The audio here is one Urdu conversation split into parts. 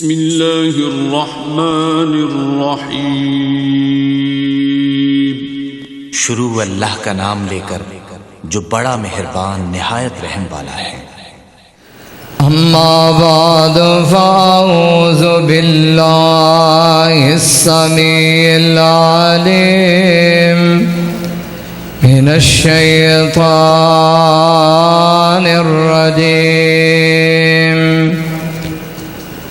بسم اللہ الرحمن الرحیم۔ شروع اللہ کا نام لے کر جو بڑا مہربان نہایت رحم والا ہے۔ اما بعد فاعوذ باللہ السمیع العلیم من الشیطان الرجیم۔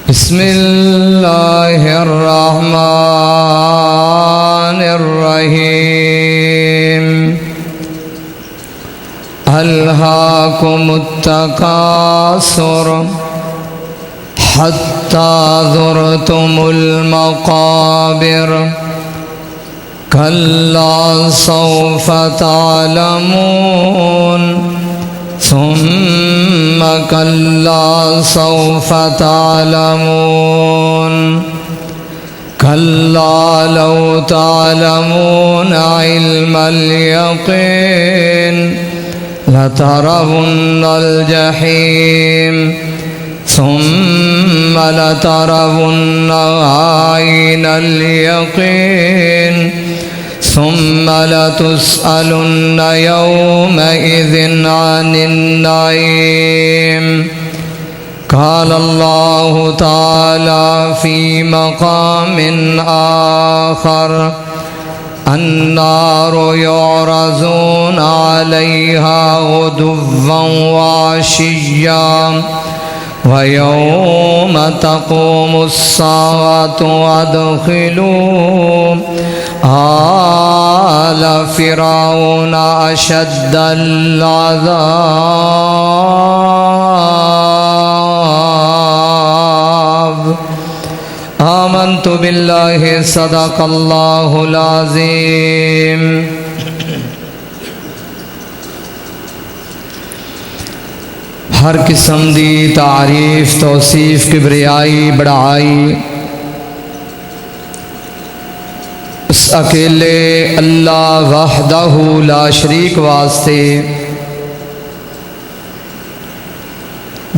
بسم اللہ الرحمن الرحیم۔ الہاکم التکاثر حتی زرتم المقابر کلا سوف تعلمون ثم كلا سوف تعلمون كلا لو تعلمون علم اليقين لترون الجحيم ثم لترونها عين اليقين ثم لتسألن يومئذ عن النعيم۔ قال الله تعالى في مقام آخر النار يعرضون عليها غدوا وعشيا ويوم تقوم الساعة أدخلوا آل فرعون أشد العذاب۔ آمنت بالله صدق الله العظيم۔ ہر قسم دی تعریف توصیف کبریائی بڑائی اس اکیلے اللہ وحدہ لا شریک واسطے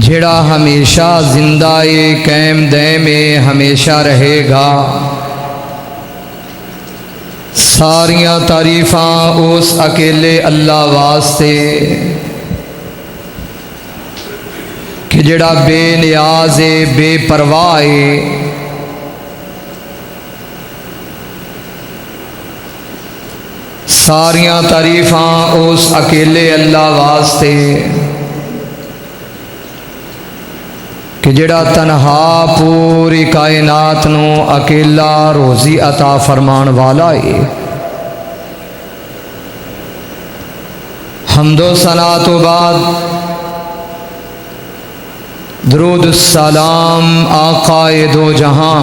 جڑا ہمیشہ زندہ قائم دائم ہمیشہ رہے گا۔ ساریاں تعریفاں اس اکیلے اللہ واسطے کہ جڑا بے نیاز بے پرواہ ساریاں تعریفاں اس اکیلے اللہ واسطے کہ جڑا تنہا پوری کائنات نو اکیلا روزی عطا فرمان والا ہے۔ حمد و ثنا تو بعد درود السلام آقا دو جہاں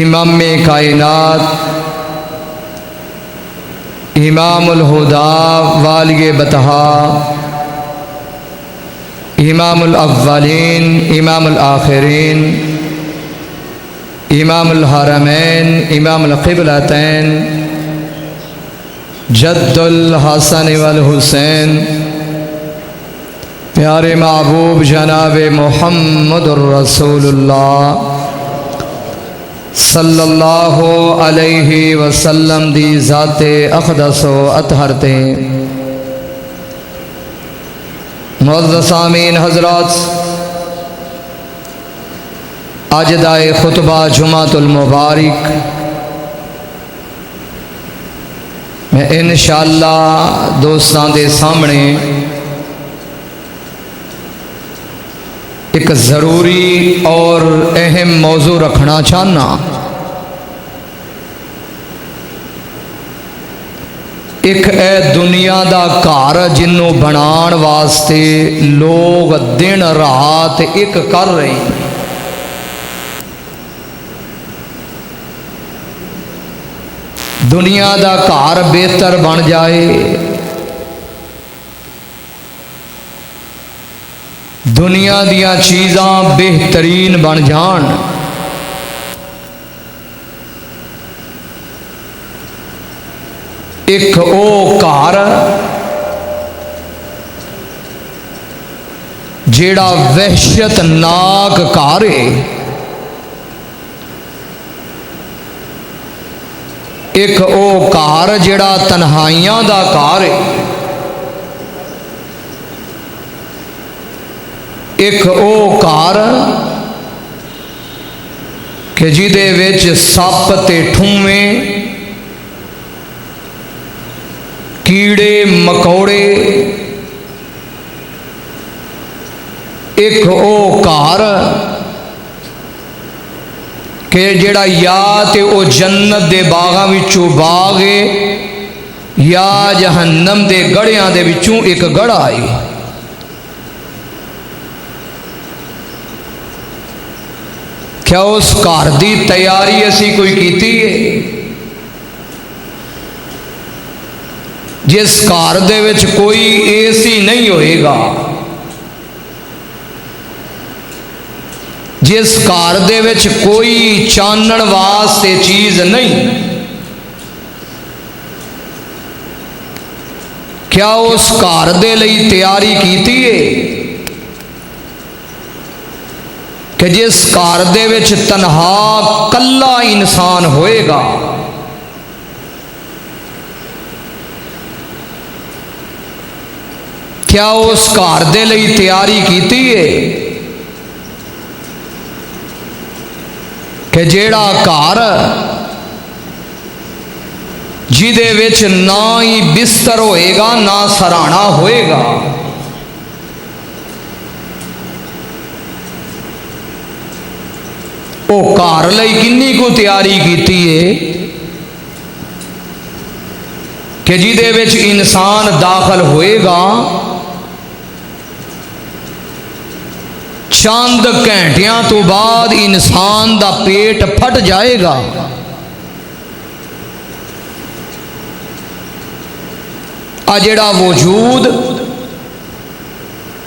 امام کائنات امام الہدا والی بتہا امام الاولین امام الآخرین امام الحرمین امام القبلتین جد الحسن والحسین پیارے محبوب جناب محمد الرسول اللہ صلی اللہ علیہ وسلم دی ذات اقدس و اطہر تے معزز سامعین حضرات، اج دا خطبہ جمعۃ المبارک میں انشاءاللہ دوستاں دے سامنے ایک ضروری اور اہم موضوع رکھنا چاہنا۔ ایک اے دنیا دا گھر جنوں بنان واسطے لوگ دن رات ایک کر رہے ہیں۔ دنیا دا گھر بہتر بن جائے، دنیا دیاں چیزاں بہترین بن جان، ایک او گھر جیڑا وحشتناک گھر ہے، ایک او گھر جیڑا تنہائیاں دا گھر ہے، ایک او گھر کہ جیدے وچ سپ تے ٹھویں، کیڑے مکوڑے، ایک او گھر کہ جڑا یا تے او جنت دے باغاں وچوں باغ ہے یا جہنم دے گڑیاں دے وچوں ایک گڑا ہے۔ کیا اس گھر دی تیاری اسی کوئی کیتی ہے؟ جس گھر دے وچ کوئی اے سی نہیں ہوئے گا، جس گھر دے وچ کوئی چانن واسطے چیز نہیں، کیا اس گھر دے لئی تیاری کیتی ہے کہ جس گھر دے وچ تنہا کلا انسان ہوئے گا، کیا اس گھر دے لئی تیاری کیتی ہے کہ جیڑا گھر جیدے وچ نہ ہی بستر ہوئے گا نہ سرانا ہوئے گا، او گھر لئی کنی کو تیاری کیتی ہے کہ جیدے وچ انسان داخل ہوئے گا، چند گھنٹیاں تو بعد انسان دا پیٹ پھٹ جائے گا، آ جڑا وجود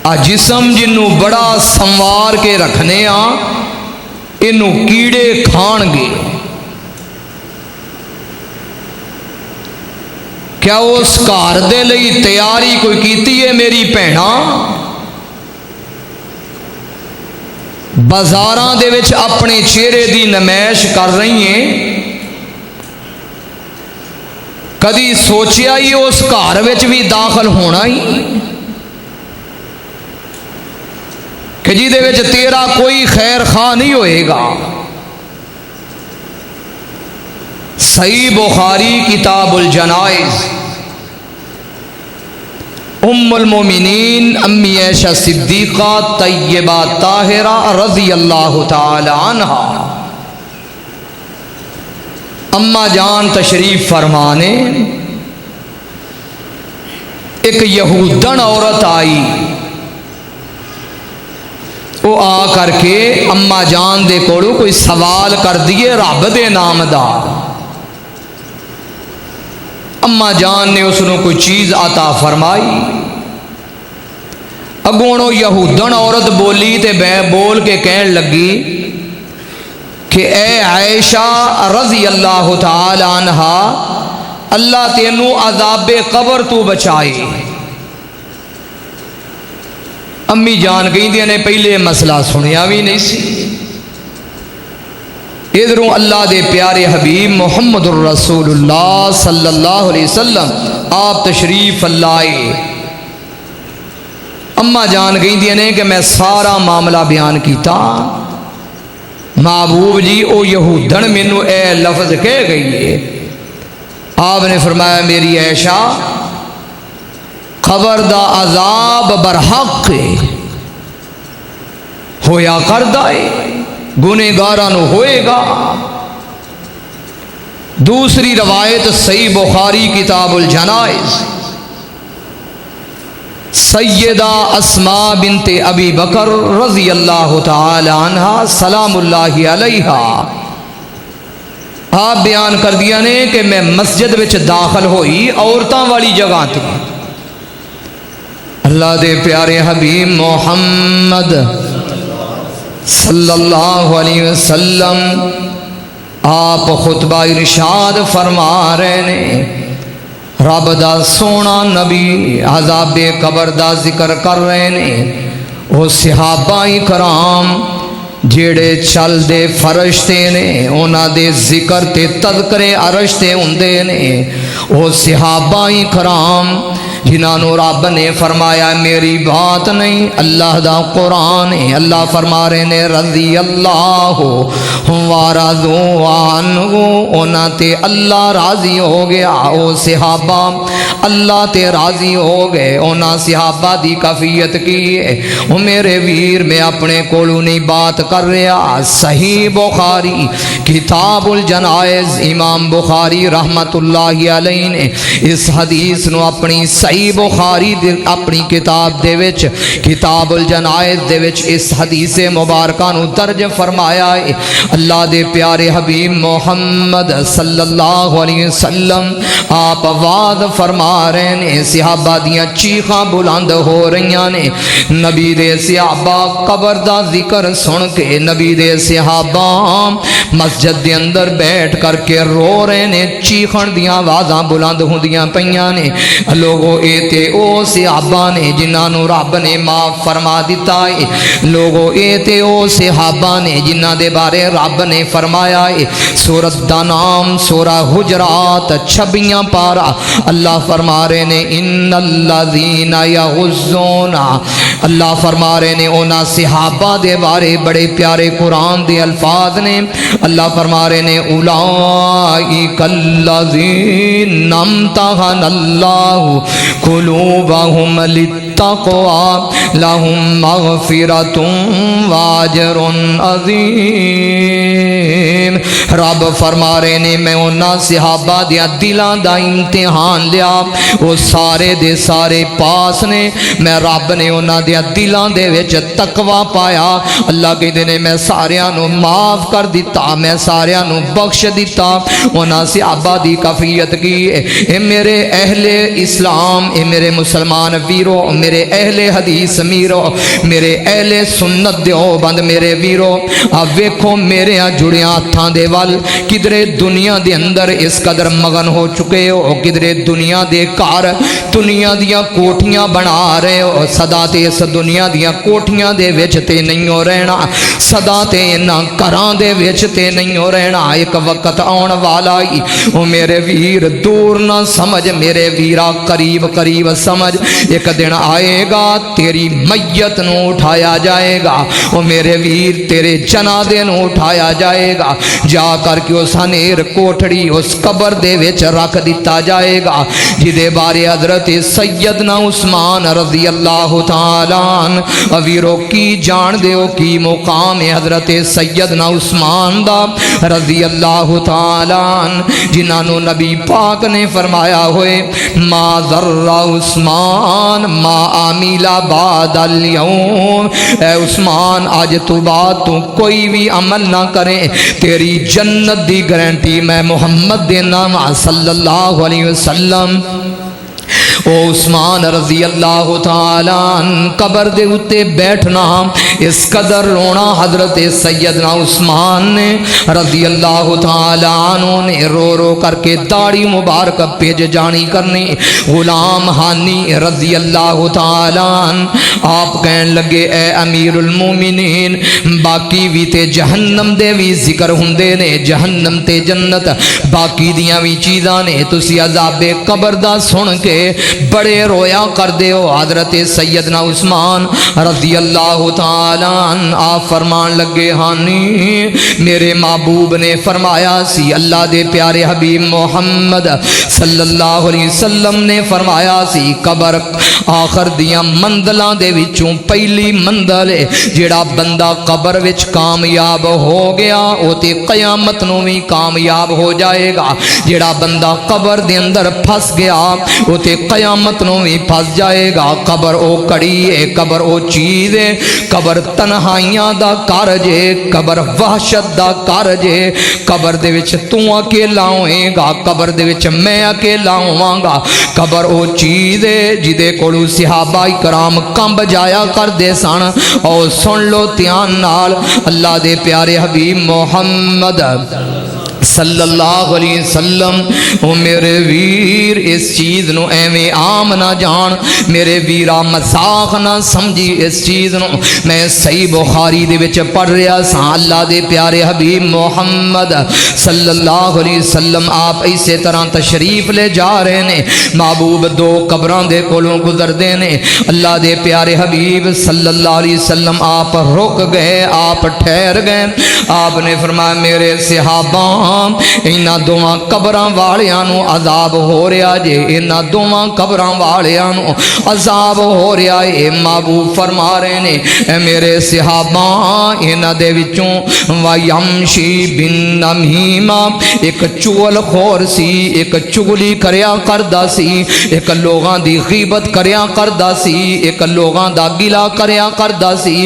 آ جسم جنوں بڑا سنوار کے رکھنے انہوں کیڑے کھان گے، کیا اس گھر دے لئی تیاری کوئی کیتی ہے میری بھینا؟ بازاراں دے وچ اپنے چہرے دی نمائش کر رہی ہیں، کدی سوچیا ہی اس گھر وچ بھی داخل ہونا ہی کہ جیدے وچ تیرا کوئی خیر خواہ نہیں ہوئے گا۔ صحیح بخاری کتاب الجنائز، ام المومنین امی عائشہ صدیقہ طیبہ طاہرہ رضی اللہ تعالی عنہ اما جان تشریف فرمانے، ایک یہودن عورت آئی، وہ آ کر کے اما جان دے کولو کوئی سوال کر دیے رب دے نام دا، اما جان نے اس نے کوئی چیز عطا فرمائی، اگونوں یہودن عورت بولی تے بے بول کے کہن لگی کہ اے عائشہ رضی اللہ تعالی عنہ، اللہ تینوں عذاب قبر تو بچائے۔ امی جان کہندی نے پہلے مسئلہ سنیا بھی نہیں سی، ادھروں اللہ دے پیارے حبیب محمد الرسول اللہ صلی اللہ علیہ وسلم آپ تشریف لائے۔ اما جان کہندی نے کہ میں سارا معاملہ بیان کیتا، محبوب جی او یہودن مینوں اے لفظ کہہ گئی ہے، آپ نے فرمایا میری عائشہ قبر دا عذاب برحق ہویا کردہ ہے، گنہگاراں نو ہوئے گا۔ دوسری روایت صحیح بخاری کتاب الجنائز، سیدہ اسماء بنت ابی بکر رضی اللہ تعالی عنہ سلام اللہ علیہا آپ بیان کر دیا نے کہ میں مسجد وچ داخل ہوئی، عورتاں والی جگہ تھی، اللہ دے پیارے حبیب محمد صلی اللہ علیہ وسلم آپ خطبہ ارشاد فرما رہے نے، رب دا سونا نبی عذاب قبر دا ذکر کر رہے نے، وہ صحابہ کرام جڑے چل دے فرشتے نے انہاں دے ذکر تے تذکرے عرش تے ہوندے نے وہ صحابہ کرام جنہوں رب نے فرمایا میری بات نہیں اللہ دا قرآن ہے۔ اللہ فرما رہے نے رضی اللہ ورضوا عنہ انہاں تے اللہ راضی ہو گیا۔ او صحابہ اللہ تے راضی ہو گئے انہاں صحابہ دی کفیت کی ہے۔ او میرے ویر میں اپنے کولوں نہیں بات کر رہا، صحیح بخاری کتاب الجنائز امام بخاری رحمت اللہ علیہ نے اس حدیث نو اپنی صحیح بخاری اپنی کتاب دے وچ کتاب الجنائز دے وچ اس حدیث مبارکہ نو درج فرمایا ہے۔ اللہ دے پیارے حبیب محمد صلی اللہ علیہ وسلم آپ آواز فرما رہے نے، صحابہ دیاں چیخاں بلند ہو رہیاں نے۔ نبی دے صحابہ قبر دا ذکر سن کے نبی دے صحابہ مسجد دے اندر بیٹھ کر کے رو رہے نے، چیخن دیاں آوازاں بلند ہوندیاں پیاں نے۔ لوگوں اے تے او صحابہ نے جنہاں نو رب نے معاف فرما دیتا ہے، لوگوں اے تے او صحابہ نے جنہاں دے بارے رب نے فرمایا ہے۔ سورۃ دا نام سورہ حجرات 26 پارہ اللہ فرما رہے نے ان الذین یغضون، اللہ فرما رہے نے انہاں صحابہ دے بارے بڑے پیارے قرآن دے الفاظ نے۔ اللہ فرما رہے نے اولئک الذین امتحن اللہ قلوبہم للتقوی لہم مغفرۃ واجر عظیم۔ رب فرما رہے نے میں انہاں صحابہ دیا دلاں دا امتحان لیا، وہ سارے دے سارے پاس نے، میں رب نے انہاں دیا دلاں دے وچ تقوی پایا۔ اللہ کہتے نے میں ساریاں نو معاف کر دیتا، میں ساریاں نو بخش دیتا۔ انہاں صحابہ دی کفیت کی اے میرے اہل اسلام، اے میرے مسلمان ویرو، میرے اہل حدیث میرو، میرے اہل سنت دیوبند میرے ویرو، اب ویکھو میرے جڑیاں ہتھاں دے ول کدرے دنیا دے اندر اس قدر مگن ہو چکے ہو، کدرے دنیا دے کار دنیا دیاں کوٹھیاں بنا رہے ہو، صدا تے اس دنیا دیاں کوٹھیاں دے وچ تے نہیں ہو رہنا، صدا تے انہاں کراں دے وچ تے نہیں ہو رہنا۔ ایک وقت آن والا ہی او میرے ویر دور نہ سمجھ، میرے ویرا قریب قریب سمجھ، ایک دن آئے گا تیری میت نو اٹھایا جائے گا، او میرے ویر تیرے جنازے نو اٹھایا جائے گا، جا کر کے اس ہنیر کوٹھڑی اس قبر دے وچ رکھ دیتا جائے گا جدے بارے حضرت سیدنا عثمان رضی اللہ تعالیٰ عنہ ویرو کی جان دیو کی مقام حضرت سیدنا عثمان دا رضی اللہ تعالیٰ عنہ، جنہوں نبی پاک نے فرمایا ہوئے ما ذر عثمان ما عمل بعد اليوم، اے عثمان آج تو بعد تو کوئی بھی عمل نہ کرے، تیری جنت دی گارنٹی میں محمد دینا صلی اللہ علیہ وسلم۔ او عثمان رضی اللہ تعالیٰ عنہ قبر دے اتے بیٹھنا، اس قدر رونا حضرت سیدنا عثمان نے رضی اللہ تعالیٰ عنہ نے رو رو کر کے داڑھی مبارک پیج جانی کرنی۔ غلام حانی رضی اللہ تعالیٰ عنہ آپ کہن لگے اے امیر المومنین باقی بھی تے جہنم دے بھی ذکر ہوندے نے، جہنم تے جنت باقی دیاں بھی چیزاں نے، تسی عذاب قبر دا سن کے بڑے رویا کر دے ہو۔ حضرت سیدنا عثمان رضی اللہ تعالیٰ عنہ آپ فرمان لگے ہانی میرے محبوب نے فرمایا سی، اللہ دے پیارے حبیب محمد صلی اللہ علیہ وسلم نے فرمایا سی قبر آخر دیاں منزلاں دے وچوں پہلی منزل ہے، جڑا بندہ قبر وچ کامیاب ہو گیا او تے قیامت نو بھی کامیاب ہو جائے گا، جڑا بندہ قبر دے اندر پھس گیا او تے قیامت نو بھی پھس جائے گا۔ قبر او کڑی ہے، قبر او چیز ہے، قبر تنہائیاں دا کارج ہے، قبر وحشت دا کارج ہے، قبر دے وچ تو اکیلا ہوئے گا، قبر دے وچ میں اکیلا ہواں گا، قبر او چیز ہے جدے کولو صحابہ کرام کمب جایا کر دے سن۔ اور سن لو دھیان نال اللہ دے پیارے حبیب محمد صلی اللہ علیہ وسلم او میرے ویر اس چیز نو ایویں عام نہ جان، میرے ویرا مذاق نہ سمجھی اس چیز نو۔ میں صحیح بخاری دے وچ پڑھ رہا سا، اللہ دے پیارے حبیب محمد صلی اللہ علیہ وسلم آپ اسی طرح تشریف لے جا رہے نے، محبوب دو قبراں دے کولوں گزردے نے، اللہ دے پیارے حبیب صلی اللہ علیہ وسلم آپ رک گئے، آپ ٹھہر گئے، آپ نے فرمایا میرے صحابہ انہاں دوواں قبراں والیاں نو عذاب ہو رہا جے، انہاں دوواں قبراں والیاں نو عذاب ہو رہا ہے۔ محبوب فرما رہے نے اے میرے صحابہ انہاں دے وچوں وَيَمْشِي بِالنَّمِيمَةِ ایک چغل خور سی، ایک چغلی کریا کردا سی، ایک لوگاں دی غیبت کریا کردا سی، ایک لوگاں دا گلا کریا کردا سی،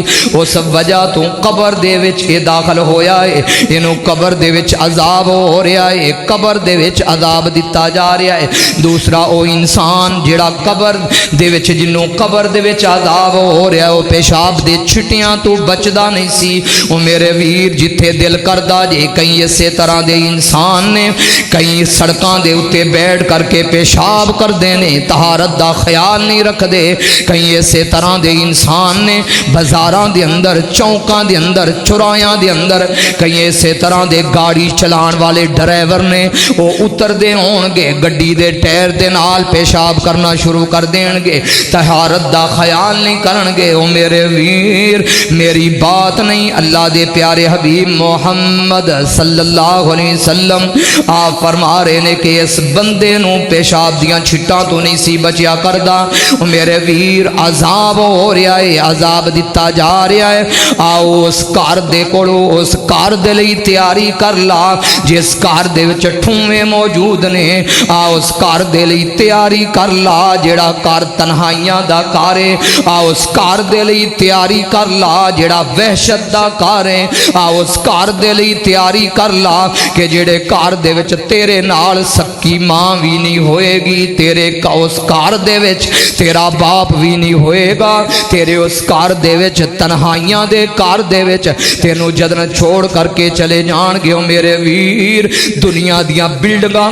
اس وجہ تو قبر دے وچ اے داخل ہویا ہے، اینو قبر دے وچ عذاب ہو رہا ہے، قبر دے وچ عذاب دتا جا رہا ہے۔ دوسرا او انسان جڑا قبر دے وچ جنوں قبر دے وچ عذاب ہو رہا ہے، او پیشاب دے چھٹیاں تو بچدا نہیں سی۔ او میرے ویر جتھے دل کردا جے کئی اسی طرح دے انسان نے، کئی سڑکاں دے اتے بیٹھ کر کے پیشاب کر دینے، طہارت دا خیال نہیں رکھ دے، کئی اسی طرح دے انسان نے بازاراں دے اندر، چوکاں دے اندر، چرایاں دے اندر، کئی اسی طرح دے گاڑی چلان والے ڈرائیور نے وہ اتر دے ہون گے، گڈی دے ٹائر دے نال پیشاب کرنا شروع کر دین گے، طہارت دا خیال نہیں کرن گے۔ او میرے ویر میری بات نہیں، اللہ دے پیارے حبیب محمد صلی اللہ علیہ وسلم آپ فرما رہے نے کہ اس بندے نو پیشاب دیاں چھٹاں تو نہیں سی بچیا کردا۔ او میرے ویر عذاب ہو رہا ہے، عذاب دتا جا رہا ہے، آؤ اس کار دے کولو اس کار دے لئی تیاری کر لا، جس کار دے وچ ٹھویں موجود نے، آ اس کار دے لئی تیاری کر لا، جڑا کار تنہائیاں دا کار ہے، آ اس کار دے لئی تیاری کر لا، جڑا وحشت دا کار ہے، آ اس کار دے لئی تیاری کر لا، کہ جڑے کار دے وچ تیرے نال سکی ماں بھی نہیں ہوئے گی، تیرے اس کار دے وچ تیرا باپ بھی نہیں ہوئے گا، تیرے اس کار دے وچ تنہائیاں دے کار دے وچ تینوں جدن چھوڑ کر کے چلے جان گے۔ او میرے ویر دنیا دیاں بلڈنگاں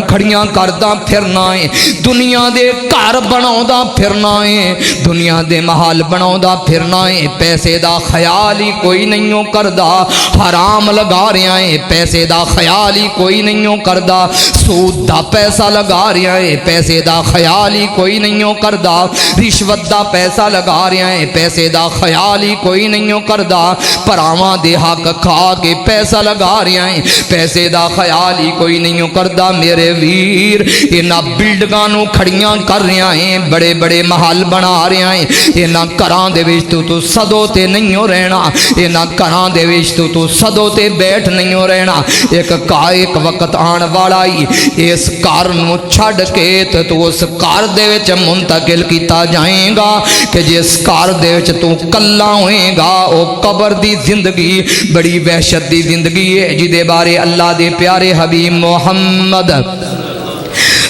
کھڑیاں کرداں پھرنا ہے، دنیا دے گھر بناوندا پھرنا ہے، دنیا دے محل بناوندا پھرنا ہے، پیسے دا خیال ہی کوئی نہیں کردا، حرام لگا رہا ہے، پیسے دا خیال ہی کوئی نہیں کردا، سود دا پیسہ لگا رہا ہے، پیسے دا خیال ہی کوئی نہیں کردا، رشوت دا پیسہ لگا رہا ہے، پیسے دا خیال ہی کوئی نہیں کردا، پراواں دے حق کھا کے پیسہ لگا رہا ہے، پیسے دا خیال ہی کوئی نہیں کردا۔ میرے ویر انہاں بلڈنگاں نو کھڑیاں کر رہا ہے، بڑے بڑے محل بنا رہا ہے، انہاں گھراں دے وچ تو صدوں تے نہیں رہنا، انہاں گھراں دے وچ تو صدوں تے بیٹھ نہیں رہنا، ایک وقت آن والا ہی اس کار نو چھڈ کے تو اس کار دے وچ منتقل کیتا جائے گا، کہ جس کار دے وچ تو کلا ہوئے گا، او قبر دی زندگی بڑی وحشت دی زندگی ہے، جدے بارے اللہ دے پیارے حبیب محمد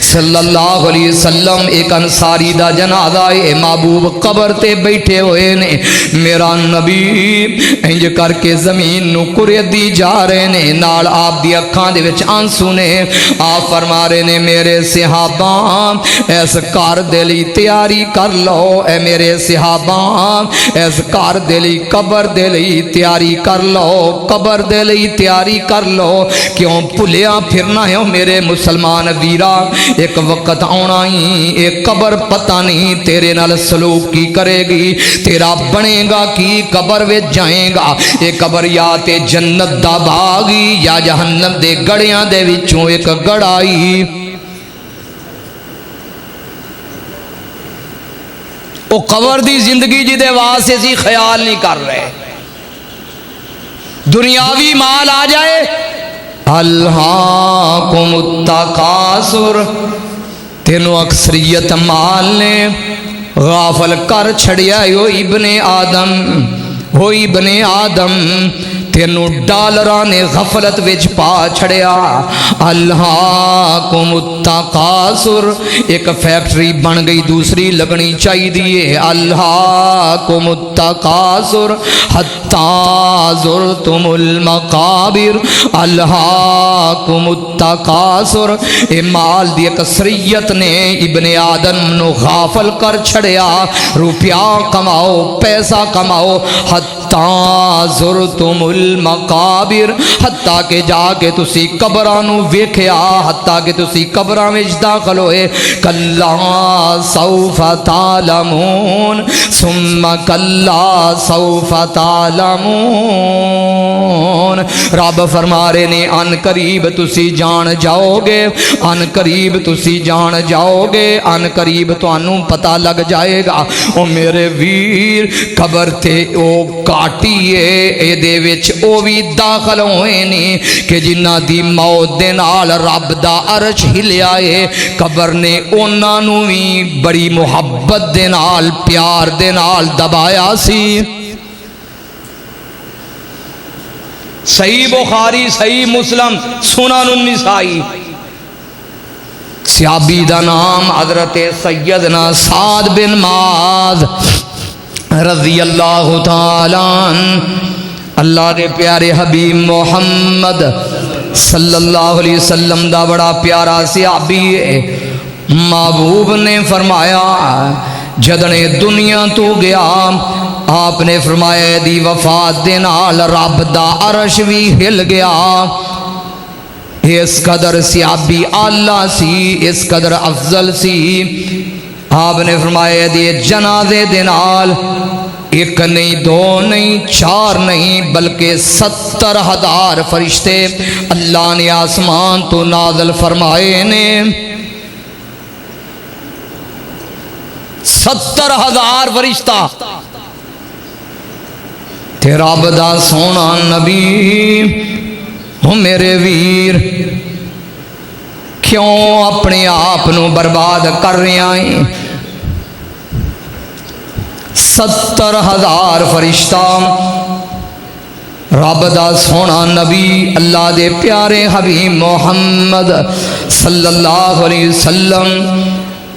صلی اللہ علیہ وسلم ایک انصاری دا جنازہ ہے، محبوب قبر تے بیٹھے ہوئے نے، میرا نبی انج کر کے زمین نو کرے دی جا رہے نے، نال آپ دی اکھاں دے وچ آنسو نے، آپ فرما رہے نے میرے صحابہ اس کار دے لئی تیاری کر لو، اے میرے صحابہ اس کار دے لئی قبر دے لئی تیاری کر لو، قبر دے لئی تیاری کر لو، کیوں بھلیا پھرنا ہے میرے مسلمان ویرا، ایک وقت آنا ہی ایک قبر پتہ نہیں تیرے نال سلوک کی کرے گی، تیرا بنے گا کی قبر وچ جائے گا، ایک قبر یا تے جنت دا باغی یا جہنم دے گڑیاں دے وچوں ایک گڑائی، او قبر دی زندگی جی دے واسطے سی خیال نہیں کر رہے، دنیاوی مال آ جائے، الہاکم التکاثر، تینوں اکثریت مال نے غافل کر چھڑیا، ہو ابن آدم تینوں ڈالراں نے غفلت وچ پا چھڑیا الہاکم التکاثر ایک فیکٹری بن گئی دوسری لگنی چاہیے الہاکم التکاثر حتی زرتم المقابر الہاکم التکاثر اے مال دی اکثریت نے ابن آدم نو غافل کر چھڑیا روپیہ کماؤ پیسہ کماؤ حتی زرتم المقابر حتیٰ کہ جا کے تسی قبرانو ویکھیا حتیٰ کہ تسی قبران وچ داخل ہوئے کلا سوف تعلمون ثم کلا سوف تعلمون رب فرما رہے نے ان قریب تسی جان جاؤ گے ان قریب تسی جان جاؤ گے ان قریب تانوں پتہ لگ جائے گا او میرے ویر قبر تے او کاٹیے اے دے وچ او بھی داخل ہوئے نہیں کہ جنہ دی موت دے نال رب دا عرش ہلیا اے قبر نے انہاں نو بھی بڑی محبت دے نال پیار دے نال دبایا سی صحیح بخاری صحیح مسلم سنن النسائی صحابی دا نام حضرت سیدنا سعد بن معاذ رضی اللہ تعالیٰ عنہ اللہ دے پیارے حبیب محمد صلی اللہ علیہ وسلم دا بڑا پیارا صحابی ہے محبوب نے فرمایا جدنے دنیا تو گیا آپ نے فرمایا دی وفات دے نال رب دا عرش بھی ہل گیا اس قدر صحابی اعلیٰ سی اس قدر افضل سی آپ نے فرمایا دی جنازے دے نال ایک نہیں دو نہیں چار نہیں بلکہ 70,000 فرشتے اللہ نے آسمان تو نازل فرمائے نے 70,000 فرشتہ تیرا بدا سونا نبی ہوں میرے ویر کیوں اپنے آپ نو برباد کر رہے ہیں 70,000 فرشتہ رب دا سونا نبی اللہ دے پیارے حبیب محمد صلی اللہ علیہ وسلم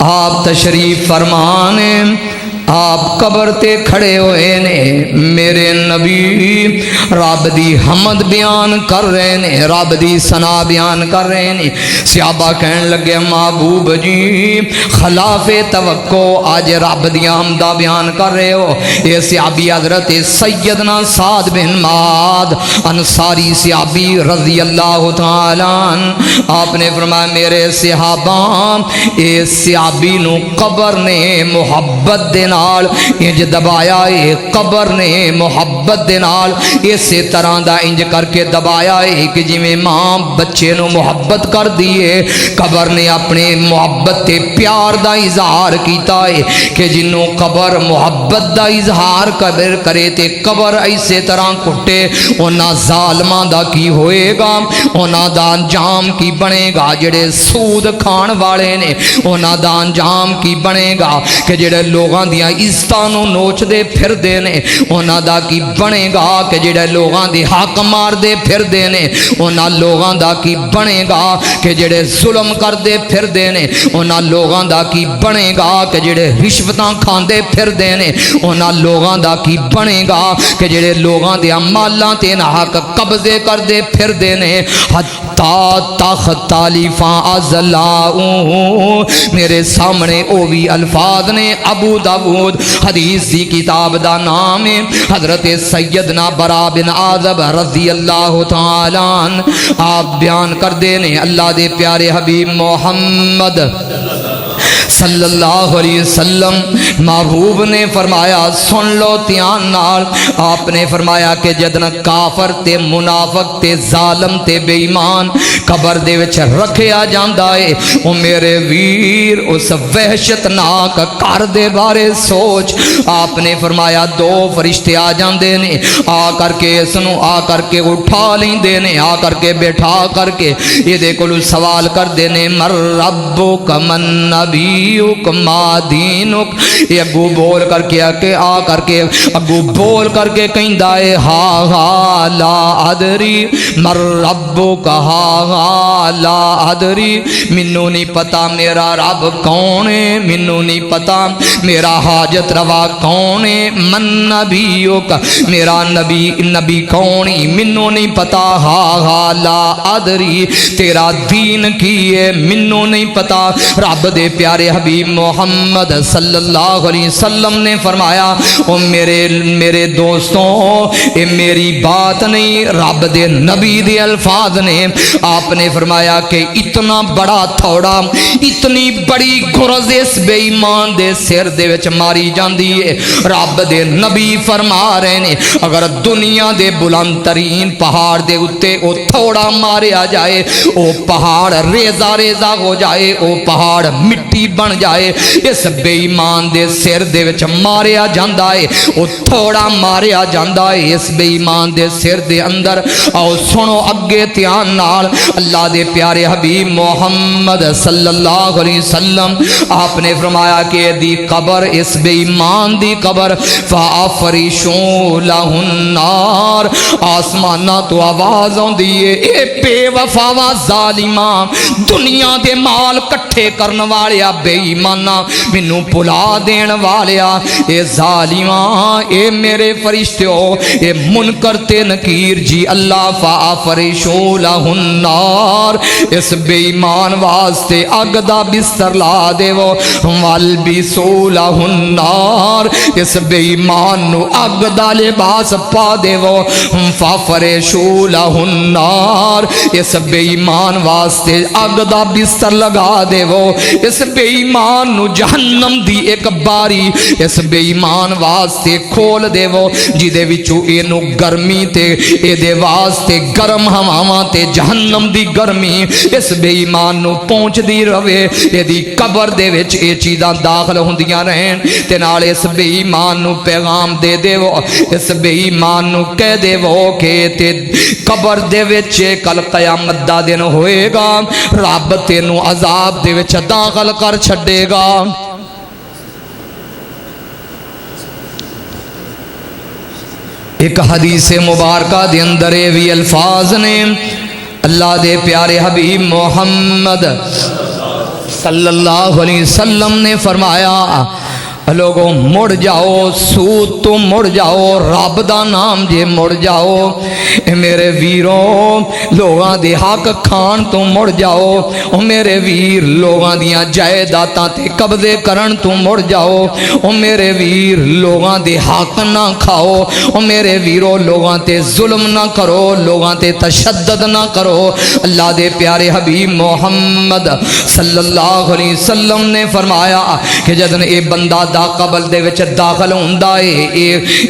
آپ تشریف فرمانے آپ قبر تے کھڑے ہوئے نے میرے نبی رب دی حمد بیان کر رہے نے رب دی ثنا بیان کر رہے نے صحابہ کہنے لگے محبوب جی خلاف توقع آج رب دی حمدہ بیان کر رہے ہو یہ صحابی حضرت سیدنا سعد بن معاذ انصاری صحابی رضی اللہ تعالیٰ عنہ آپ نے فرمایا میرے صحابہ اس صحابی نو قبر نے محبت دینا انج دبایا ہے قبر نے محبت دے نال اسی طرح دا انج کر کے دبایا ہے کہ جی میں ماں بچے نو محبت کر دیے قبر نے اپنے محبت تے پیار دا اظہار کیتا ہے کہ جنوں قبر محبت دا اظہار قبر کرے تے قبر ایسے طرح کٹے انہاں ظالماں دا کی ہوئے گا انہاں دا انجام کی بنے گا جڑے سود کھان والے نے انہاں دا انجام کی بنے گا کہ جڑے لوگاں دیاں عزتاں نو نوچ دے پھر دے نے انہاں دا کی بنے گا کہ جڑے لوگاں دی حق مار دے پھر دے نے انہاں لوگاں دا کی بنے گا کہ جڑے ظلم کر دے پھر دے نے انہاں لوگاں دا کی بنے گا کہ جڑے رشوتاں کھاندے پھر دے نے انہاں لوگاں دا کی بنے گا کہ جڑے لوگاں دے مالاں تے حق قبضے کر دے پھر دے نے حتی تختلفاں ازلاؤں میرے سامنے او بھی الفاظ نے ابو داود حدیث دی کتاب دا نام ہے حضرت سیدنا برا بن عازب رضی اللہ تعالیٰ عنہ آپ بیان کر دینے اللہ دے پیارے حبیب محمد صلی اللہ علیہ وسلم محبوب نے فرمایا سن لو دھیان نال آپ نے فرمایا کہ جدن کافر تے منافق تے ظالم تے بے ایمان قبر دے وچ رکھیا جاندا ہے او میرے ویر اس وحشت ناک کر دے بارے سوچ آپ نے فرمایا دو فرشتے آ جاندے نے آ کر کے اس نو آ کر کے اٹھا لیندے نے آ کر کے بیٹھا کر کے یہ دے کولو سوال کر دے نے مر ربک من نبی ما دینک یہ اگو بول کر کے آ کر کے اگو بول کر کے کہندا ہے ہا لا ادری مر ربک ہا لا ادری مینوں نہیں پتا میرا رب کون ہے مینوں نہیں پتا میرا حاجت روا کون ہے من نبیک میرا نبی کون ہے مینوں نہیں پتا ہا لا ادری تیرا دین کی ہے مینوں نہیں پتا رب دے پیارے حبیب محمد صلی اللہ علیہ وسلم نے فرمایا او میرے دوستوں یہ میری بات نہیں رب دے نبی دے الفاظ نے آپ نے فرمایا کہ اتنا بڑا تھوڑا اتنی بڑی گرز اس بے ایمان دے سر دے وچ ماری جاندی ہے رب دے نبی فرما رہے نے اگر دنیا دے بلند ترین پہاڑ دے اتے او تھوڑا ماریا جائے او پہاڑ ریزہ ریزہ ہو جائے او پہاڑ مٹی بن جائے اس بے ایمان دے سر دے وچ ماریا جاندا ہے او تھوڑا ماریا جاندا ہے اس بے ایمان دے سر دے اندر آؤ سنو اگے دھیان نال اللہ دے پیارے حبیب محمد صلی اللہ علیہ وسلم آپ نے فرمایا کہ دی قبر اس بے ایمان دی قبر فافرشوا لہ النار آسمانہ تو آواز ہوندی ہے اے بے وفاوا ظالماں دنیا دے مال کٹھے کرن والیا بے ایمانہ مینوں بھلا دین والیا اے ظالماں اے میرے فرشتوں اے منکر تے نکیر جی اللہ فافرشوا لہ النار اس بے ایمان واسطے اگ دا بستر لا دیو والبسوا لہ النار اس بے ایمان نو اگ دا لباس پا دیو فافرشوا لہ النار اس بے ایمان واسطے اگ دا بستر لگا دیو اس بے ایمان نو جہنم دی ایک باری اس بے ایمان واسطے کھول دیو جی دے وچوں اینو گرمی تے اے دے واسطے گرم ہواواں تے جہنم دی گرمی اس بے ایمان نو پہنچ دی رہے اے دی قبر دے وچ اے چیزاں داخل ہوندیاں رہن تے نال اس بے ایمان نو پیغام دے دیو اس بے ایمان نو کہہ دیو کہ تے قبر دے وچ کل قیامت دا دن ہوئے گا رب تینوں عذاب دے وچ داخل کر چھڈے گا ایک حدیث مبارکہ دے اندر بھی الفاظ نے اللہ دے پیارے حبیب محمد صلی اللہ علیہ وسلم نے فرمایا لوگوں مڑ جاؤ سود تو مڑ جاؤ رب دا نام جے مڑ جاؤ اے میرے ویروں لوگاں دے حق کھان تو مڑ جاؤ او میرے ویر لوگاں دیاں جائیداداں تے قبضے کرن تو مڑ جاؤ او میرے ویر لوگاں دے حق نہ کھاؤ او میرے ویروں لوگاں تے ظلم نہ کرو لوگاں تے تشدد نہ کرو اللہ دے پیارے حبیب محمد صلی اللہ علیہ وسلم نے فرمایا کہ جدن اے بندہ دا قبل دے وچ داخل ہوندا ہے اے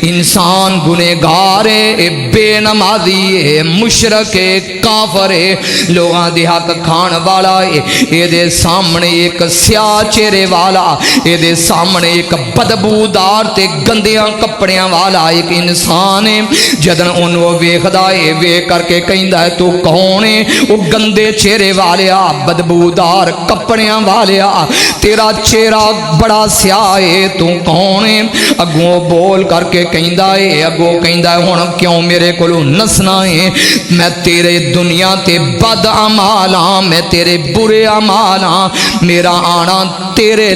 انسان گنہگار ہے اے بے نمازی ہے مشرک ہے کافر ہے لوگاں دے حق کھان والا ہے اے دے سامنے ایک سیاہ چہرے والا اے دے سامنے ایک بدبودار تے گندیاں کپڑیاں والا ایک انسان ہے جدن انہوں ویکھدا ہے ویکھ کر کے کہندا ہے تو کون ہے او گندے چہرے والیا بدبودار کپڑیاں والیا تیرا چہرہ بڑا سیاہ ہے تو کون ہے اگوں بول کر کے کہندا ہے اگوں کہندا ہے ہن کیوں میرے کولوں نسنا ہے میں تیرے دنیا تے بد اعمال ہاں میں تیرے برے اعمال ہاں میرا آنا تیرے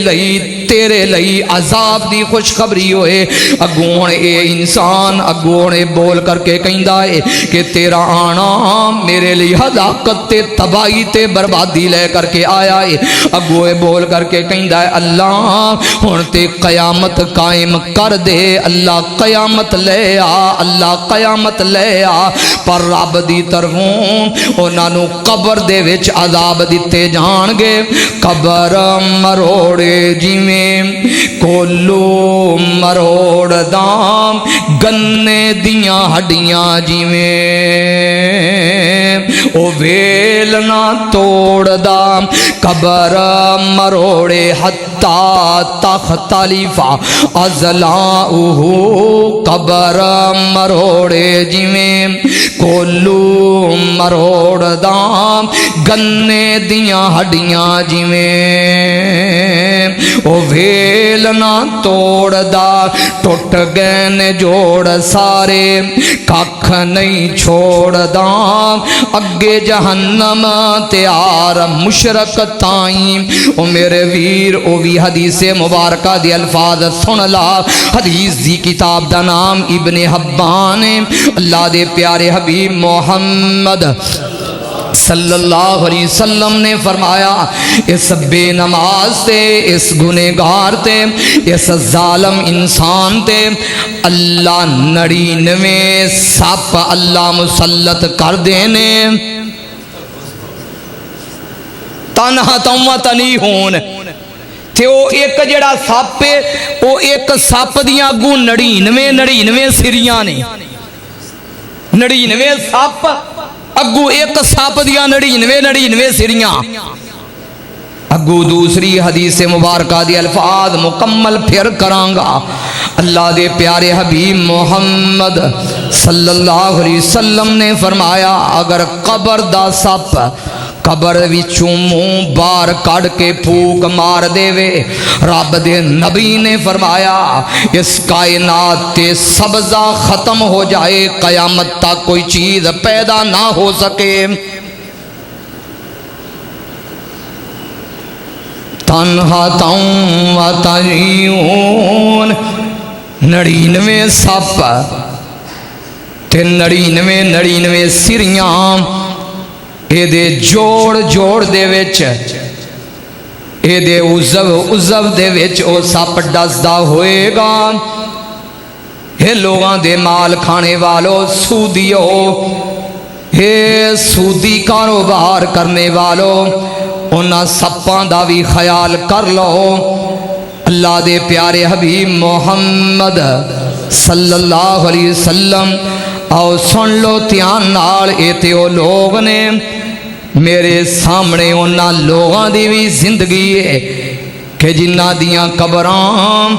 لئی عذاب دی خوشخبری ہوئے اگوں اے انسان اگوں بول کر کے کہندا ہے کہ تیرا آنا میرے لئی ہلاکت تے تباہی تے بربادی لے کر کے آیا ہے اگوں بول کر کے کہندا ہے اللہ ہن تے قیامت قائم کر دے اللہ قیامت لے آ اللہ قیامت لے آ پر رب دی طرفوں انہاں نو قبر دے وچ عذاب دتے جان گے قبر مروڑے جویں کولو مروڑ دام گنے دیاں ہڈیاں جویں او ویل نہ توڑ دام قبر مروڑے حتی تختلفا ازلاؤہ قبر مروڑے جویں کولو مروڑ دام گنے دیاں ہڈیاں جویں او ویل نہ توڑدا ٹوٹ گئے نے جوڑ سارے کھ نہیں چھوڑدا اگے جہنم تیار مشرق تائیں او میرے ویر او بھی حدیث مبارکہ دی الفاظ سن لا حدیث دی کتاب دا نام ابن حبان اللہ دے پیارے حبیب محمد صلی اللہ علیہ وسلم نے فرمایا اس بے نماز تے اس گنہگار تے اس ظالم انسان تے اللہ 99 سپ اللہ مسلط کر دینے تنہا تنہا تنی ہون تے او ایک جڑا سپ ہے او ایک سپ دیاں اگوں 99 سریاں نے 99 سپ اگو ایک سپ دیاں 99 سریاں اگو دوسری حدیث مبارکہ دی الفاظ مکمل پھر کرانگا اللہ دے پیارے حبیب محمد صلی اللہ علیہ وسلم نے فرمایا اگر قبر دا سپ قبر وچوں منہ باہر کڑ کے پھوک مار دے وے رب دے نبی نے فرمایا اس کائنات تے سبزہ ختم ہو جائے قیامت تک کوئی چیز پیدا نہ ہو سکے تنہا تاؤں و تریون 99 سپ تے 99 سریاں اے دے جوڑ دے وچ اے دے عزو دے وچ او سپ ڈسدا ہوئے گا اے لوگاں دے مال کھانے والو سودیو اے سودی کاروبار کرنے والو انہاں سپاں دا بھی خیال کر لو اللہ دے پیارے حبیب محمد صلی اللہ علیہ وسلم آؤ سن لو دھیان نال اے تے او لوگ نے میرے سامنے انہاں لوگاں دی بھی زندگی ہے کہ جنہاں دیاں قبراں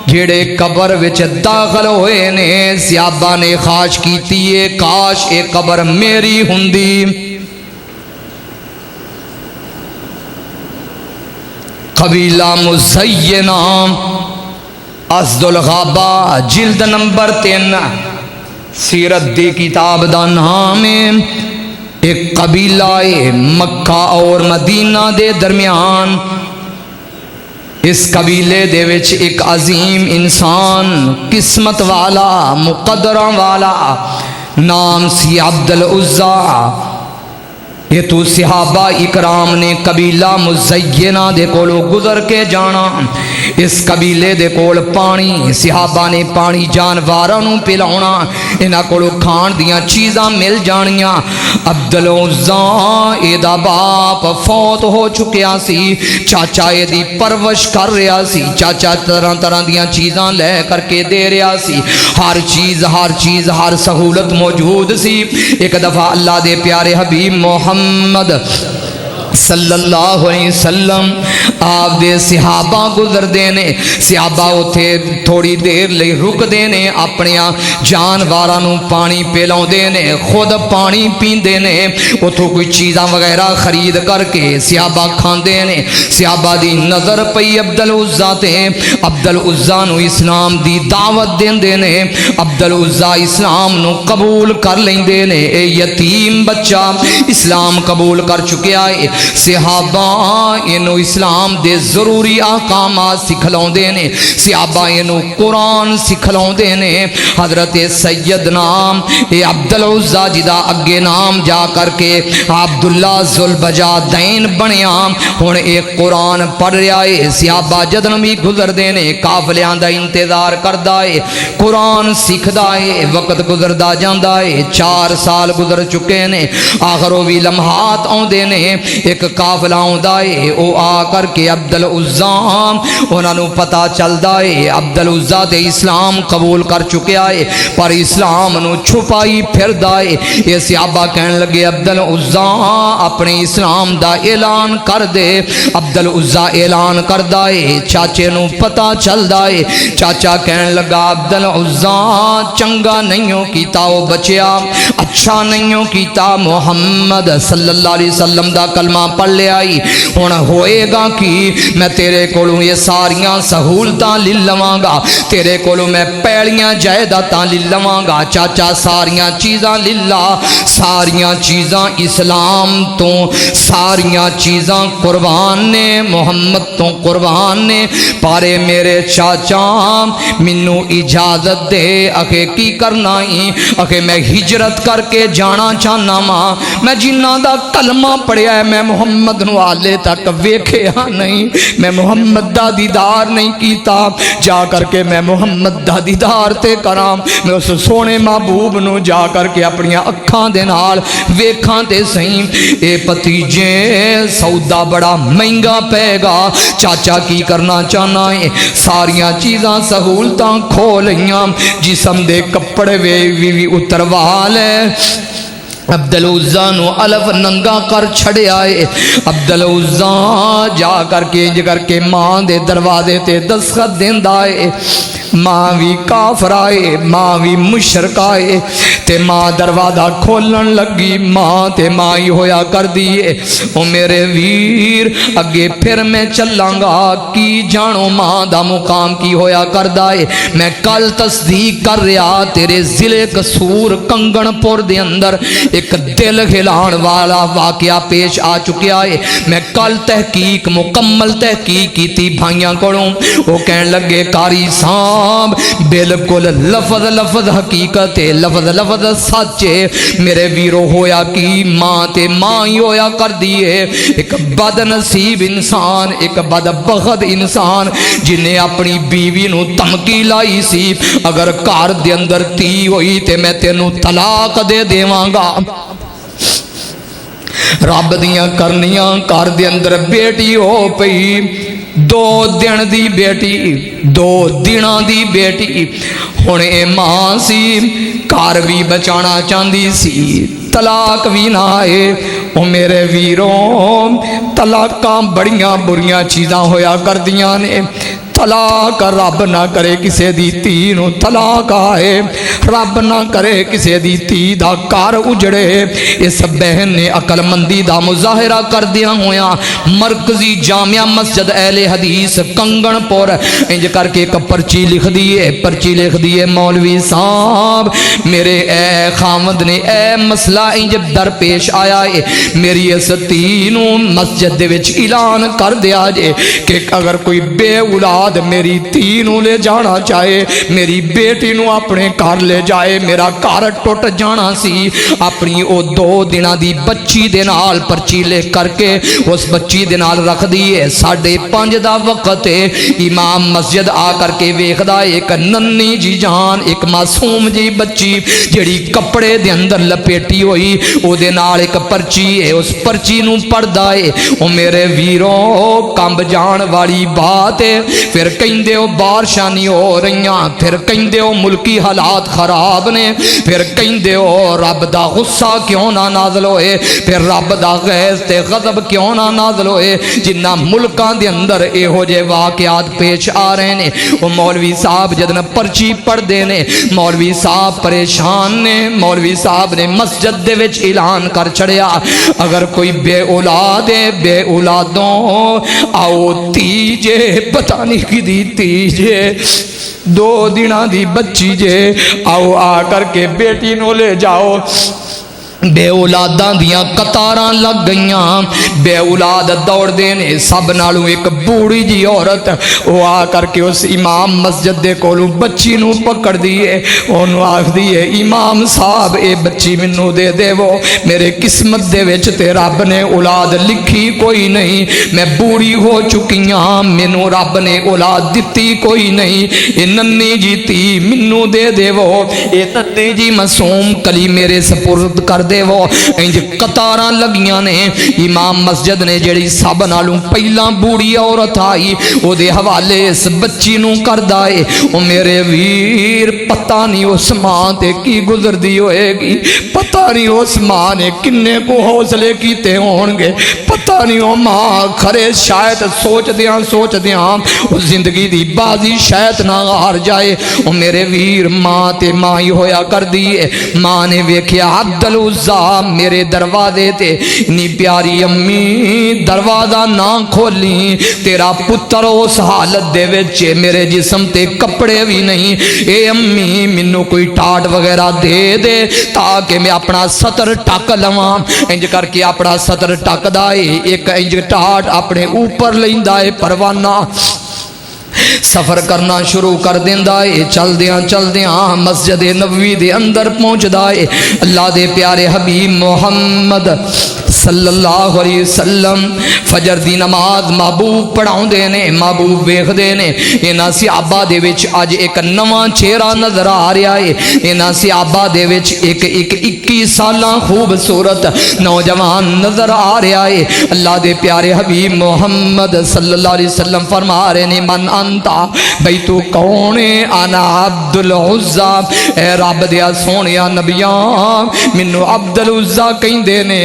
جڑے قبر وچ داخل ہوئے نے صحابہ نے خواہش کیتی ہے کاش اے قبر میری ہوندی قبیلہ مزینہ اسد الغابہ جلد نمبر 3 سیرت دی کتاب دا نام ہے ایک قبیلہ مکہ اور مدینہ دے درمیان اس قبیلے دے وچ ایک عظیم انسان قسمت والا مقدرہ والا نام سی عبد العزیٰ یہ تو صحابہ اکرام نے قبیلہ مزینہ دے کولو گزر کے جانا اس قبیلے دے کول پانی صحابہ نے پانی جانوارانوں پلاونا انہاں کولو کھان دیاں چیزاں مل جانیاں عبد العزیٰ اے دا باپ فوت ہو چکیا سی چاچا اے دی پرورش کر رہا سی چاچا طرح طرح دیاں چیزاں لے کر کے دے رہا سی ہر چیز ہر سہولت موجود سی ایک دفعہ اللہ دے پیارے حبیب محمد صلی اللہ علیہ وسلم آپ دے صحابہ گزر دینے صحابہ اتھے تھوڑی دیر لئی رک دینے اپنے جانوارانوں پانی پیلاؤں دینے خود پانی پین دینے اتھو کوئی چیزاں وغیرہ خرید کر کے صحابہ کھان دینے صحابہ دی نظر پئی عبد العزیٰ تے عبد العزیٰ نو اسلام دی دعوت دین دینے عبد العزیٰ اسلام نو قبول کر لیں دینے اے یتیم بچہ اسلام قبول کر چکے آئے صحابہ انہوں اسلام دے ضروری احکامات سکھلاؤں دینے صحابہ انہوں قرآن سکھلاؤں دینے حضرت سیدنا عبد العزیٰ جدا اگے نام جا کر کے عبداللہ ذوالبجادین بنیا ہن ایک قرآن پڑھ رہا ہے صحابہ جدن بھی گزر دینے قافلیاں دا انتظار کردہ ہے قرآن سکھدا ہے وقت گزردہ جاندہ ہے 4 سال گزر چکے نے آخروں بھی لمحات آن دینے ایک قافلہ ہوندا ہے او آ کر کے عبد العزیٰ انہاں نو پتہ چلدا ہے عبد العزیٰ تے اسلام قبول کر چکے آئے پر اسلام نو چھپائی پھردا ہے یہ صحابہ کہنے لگے عبد العزیٰ اپنے اسلام دا اعلان کر دے عبد العزیٰ اعلان کردا ہے چاچے نو پتہ چلدا ہے چاچا کہنے لگا عبد العزیٰ چنگا نہیں کیتا او بچیا اچھا نہیں کیتا محمد صلی اللہ علیہ وسلم دا کلمہ پڑھ لے آئی ہن ہوئے گا کہ میں تیرے کولوں یہ ساریاں سہولتاں لے لواں گا، تیرے کولوں میں پیڑیاں جائیداداں لے لواں گا، چاچا ساریاں چیزاں للہ، ساریاں چیزاں اسلام تو، ساریاں چیزاں قربان نے، محمد تو قربان نے، پارے میرے چاچا منو اجازت دے، اکھے کی کرنا ہی، اکھے میں ہجرت کر کے جانا چاہنا ماں، میں جنہ دا کلمہ پڑھیا ہے میں محمد نو آلے تک ویکھیا نہیں، میں محمد دا دیدار نہیں کیتا، جا کر کے میں محمد دا دیدار تے کرام، میں اس سونے محبوب نو جا کر کے اپنی اکھاں دے نال ویکھاں تے سہی، اے پتیجے سودا بڑا مہنگا پے گا، چاچا کی کرنا چاہنا ہے، ساریاں چیزاں سہولتاں کھو لیاں، جسم دے کپڑے وی اتروال ہے، عبدالعزا نو الف ننگا کر چھڑے آئے، عبدالعزا جا کر کے ماں دے دروازے تے دستخط دیندہ آئے، ماں بھی کافر آئے، ماں بھی مشرک آئے، تے ماں دروازہ کھولن لگی، ماں تے ماں ہی ہویا کر دیئے، او میرے ویر اگے پھر میں چلاں گا، کی جانو ماں دا مقام کی ہویا کر دائے، میں کل تصدیق کر رہا تیرے ضلع قصور کنگن پور دے اندر ایک دل ہلان والا واقعہ پیش آ چکیا ہے، میں کل تحقیق مکمل تحقیق کی تھی بھائیاں کروں، وہ کہنے لگے قاری صاحب بالکل لفظ لفظ حقیقت ہے، لفظ لفظ سچ ہے، میرے ویرو ہویا کی ماں تے ماں ہی ہویا کر دیئے، ایک بد نصیب انسان، ایک بد بخت انسان جنہیں اپنی بیوی نو تمکی لائی سی، اگر کار دے اندر تی ہوئی تے میں تینوں طلاق دے دیواں گا، رب دیاں کرنیاں کار دے اندر بیٹی ہو پئی، 2 دن دی بیٹی، 2 دنوں دی بیٹی، ہونے ماں سی، کار بھی بچانا چاندی سی، طلاق بھی نہ آئے، او میرے ویروں طلاقاں بڑیاں بریاں چیزاں ہویا کر دیاں نے، طلاق رب نہ کرے کسے دی تی نو طلاق آئے، رب نہ کرے کسے دی تی دا کار اجڑے، اس بہن نے عقل مندی دا مظاہرہ کر دیا ہویا، مرکزی جامعہ مسجد اہل حدیث کنگن پور انج کر کے ایک پرچی لکھ دیئے، مولوی صاحب میرے اے خامد نے اے مسئلہ انج در پیش آیا ہے، میری اس تینوں مسجد دے وچ اعلان کر دیا جے کہ اگر کوئی بے اولاد میری تینوں لے جانا چاہے، میری بیٹی نو اپنے کار لے جائے، میرا کار ٹوٹ جانا سی، اپنی او 2 دنوں دی بچی دے نال پرچی لے کر کے اس بچی دے نال رکھ دیئے، 5:30 دا وقت ہے، امام مسجد آ کر کے ویکھدا ایک ننی جی جان، ایک معصوم جی بچی جڑی کپڑے دے اندر لپیٹی ہوئی، او دے نال ایک پرچی ہے، اس پرچی نو پڑھدا ہے، او میرے ویروں کمب جان والی بات ہے، پھر کہندے ہو بارشاں نہیں ہو رہیاں، پھر کہندے ہو ملکی حالات خراب نے، پھر کہندے ہو رب دا غصہ کیوں نہ نازل ہوئے، پھر رب دا غیظ تے غضب کیوں نہ نازل ہوئے، جنہ ملکاں دے اندر اے ہو جے واقعات پیش آ رہے نے، وہ مولوی صاحب جدن پرچی پڑھ دے نے، مولوی صاحب پریشان نے، مولوی صاحب نے مسجد دے وچ اعلان کر چھڑیا، اگر کوئی بے اولاد ہے، بے اولادوں آؤ تیجے پتہ نہیں کی دی تیجے 2 دنوں دی بچی جے، آؤ آ کر کے بیٹی نو لے جاؤ، بے اولاداں دیاں قطاراں لگ گئیاں، بے اولاد دوڑ دینے، سب نالوں ایک بوڑھی جی عورت وہ آ کر کے اس امام مسجد دے کولوں بچی نو پکڑ دیئے، انہوں آکھ دیئے امام صاحب اے بچی منو دے دے وہ میرے قسمت دے وچ تے رب نے اولاد لکھی کوئی نہیں، میں بوڑھی ہو چکیاں، منو رب نے اولاد دتی کوئی نہیں، اے ننی جی تی منو دے دے وہ، اے ننی جی معصوم کلی میرے سپرد کر دے وہ، انج قطاراں لگیاں نے، امام مسجد نے جڑی سب نالوں پہلا بوڑھی عورت آئی او دے حوالے اس بچی نو کر دائے، او میرے ویر پتہ نہیں اس ماں تے کی گزر دی ہوئے گی، پتہ نہیں اس ماں نے کنے کو حوصلے کیتے ہونگے، پتہ نہیں او ماں کھرے شاید سوچ دیاں او زندگی دی بازی شاید نہ ہار جائے، او میرے ویر ماں تے ماں ہی ہویا کر دیئے، ماں نے ویکھیا عبدالعزیز العزا میرے دروازے تے نی پیاری امی دروازہ نہ کھولی تیرا پتر اس حالت دے وچ میرے جسم تے کپڑے بھی نہیں اے امی منو کوئی ٹاٹ وغیرہ دے دے تاکہ میں اپنا سطر ٹک لواں انج کر کے اپنا سطر ٹک دائے ایک انج ٹاٹ اپنے اوپر لیندا ہے پروانہ سفر کرنا شروع کر دیندا ہے چل دیاں مسجد نبوی دے اندر پہنچدا ہے اللہ دے پیارے حبیب محمد صلی اللہ علیہ وسلم فجر دی نماز محبوب پڑھاؤں دے نے محبوب ویکھ دے نے انہاں صحابہ دے وچ اج ایک نواں چہرہ نظر آ رہا ہے انہاں صحابہ دے وچ ایک 21 سالاں خوبصورت نوجوان نظر آ رہا ہے اللہ دے پیارے حبیب محمد صلی اللہ علیہ وسلم فرما رہے نے من انتا بھئی تو کون ہے انا عبد العزا اے رب دیا سونیا نبیاں منو عبد العزا کہندے نے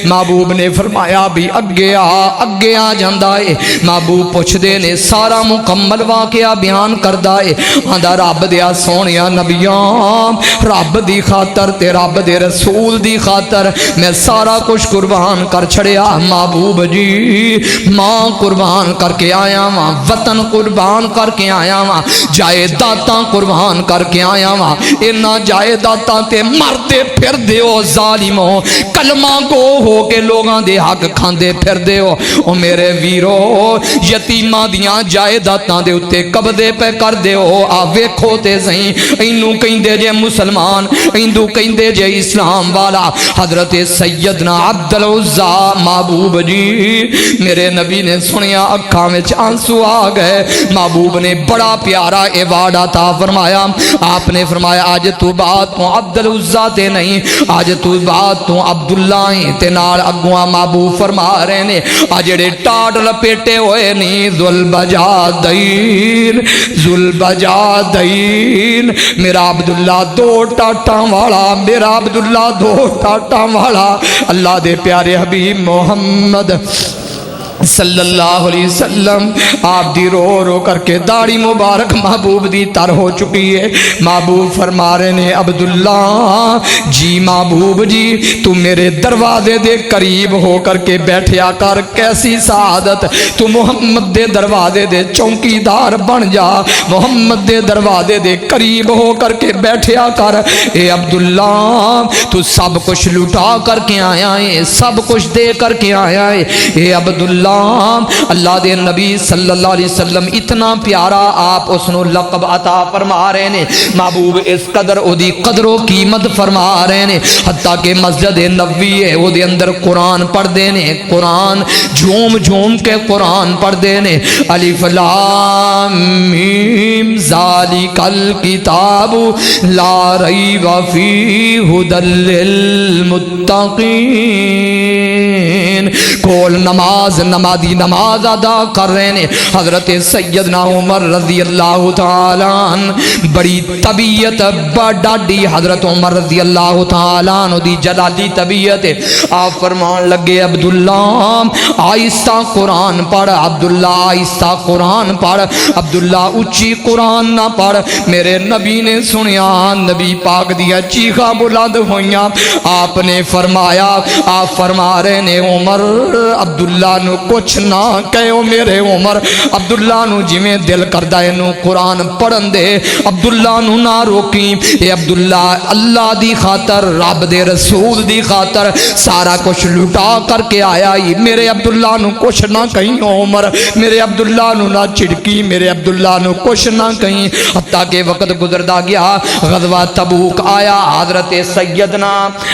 محبوب نے فرمایا بھی اگے آ جاندا ہے محبوب پوچھ دے نے سارا مکمل واقعہ بیان کردا ہے آندا رب دیا سونیا نبیاں رب دی خاطر تے رب دے رسول دی خاطر میں سارا کچھ قربان کر چھڑیا محبوب جی ماں قربان کر کے آیا ہاں وطن قربان کر کے آیا ہاں جائیداداں قربان کر کے آیا ہاں انہاں جائیداداں تے مردے پھر دیو ظالموں کلمہ گو ہو کے لوگاں دے حق کھاندے پھر دیو او میرے ویرو یتیماں دیاں جائیداداں دے اتے قبضے پہ کر دیو آ ویکھو تے سہی اینو کہندے جے مسلمان ایندو کہندے جے اسلام والا حضرت سیدنا عبد العزا محبوب جی میرے نبی نے سنیا اکھاں وچ آنسو آ گئے محبوب نے بڑا پیارا ایوارڈ عطا فرمایا آپ نے فرمایا آج تو بات تو عبد العزا تے نہیں آج تو بات تو عبداللہ ہی تے نال اگواں محبوب فرما رہے نے آج جڑے ٹاٹ لپیٹے ہوئے نہیں ذوالبجادین میرا عبداللہ دو ٹاٹاں والا میرا عبداللہ دو ٹاٹاں والا اللہ دے پیارے حبیب محمد صلی اللہ علیہ وسلم آپ دی رو رو کر کے داڑھی مبارک محبوب دی تر ہو چکی ہے محبوب فرما رہے نے عبداللہ جی محبوب جی تو میرے دروازے دے قریب ہو کر کے بیٹھیا کر کیسی سعادت تو محمد دے دروازے دے چونکی دار بن جا محمد دے دروازے دے قریب ہو کر کے بیٹھیا کر اے عبداللہ تو سب کچھ لٹا کر کے آیا ہے سب کچھ دے کر کے آیا ہے اے عبداللہ اللہ دے نبی صلی اللہ علیہ وسلم اتنا پیارا آپ اس نو لقب عطا فرما رہے نے محبوب اس قدر او دی قدر و قیمت فرما رہے نے حتیٰ کہ مسجد نبوی ہے او دے اندر قرآن پڑھ دے نے قرآن جھوم جھوم کے قرآن پڑھ دے نے الف لام میم ذالک الکتاب لا ریب فیہ ھدی للمتقین کول نماز نمازی نماز ادا کر رہے ہیں حضرت سیدنا عمر رضی اللہ تعالیٰ عنہ بڑی طبیعت ڈاڈی حضرت عمر رضی اللہ تعالیٰ عنہ دی جلالی طبیعت آپ فرمان لگے عبداللہ آہستہ قرآن پڑھ عبداللہ آہستہ قرآن پڑھ عبداللہ اچھی قرآن نہ پڑھ میرے نبی نے سنیا نبی پاک دیا چیخا بلند ہوئیاں آپ نے فرمایا آپ فرما رہے نے عمر عبداللہ نو کچھ نہ کہو میرے عمر عبداللہ نو جویں دل کردہ نو قرآن پڑھن دے عبداللہ نو نہ روکی اے عبداللہ اللہ دی خاطر رب دے رسول دی خاطر سارا کچھ لٹا کر کے آیا ہی میرے عبداللہ نو کچھ نہ کہیں عمر میرے عبداللہ نو نہ چڑکی میرے عبداللہ نو کچھ نہ کہیں حتیٰ کہ وقت گزردہ گیا غزوہ تبوک آیا حضرت سیدنا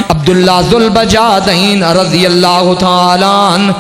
عبداللہ ذوالبجادین رضی اللہ تعالیٰ عنہ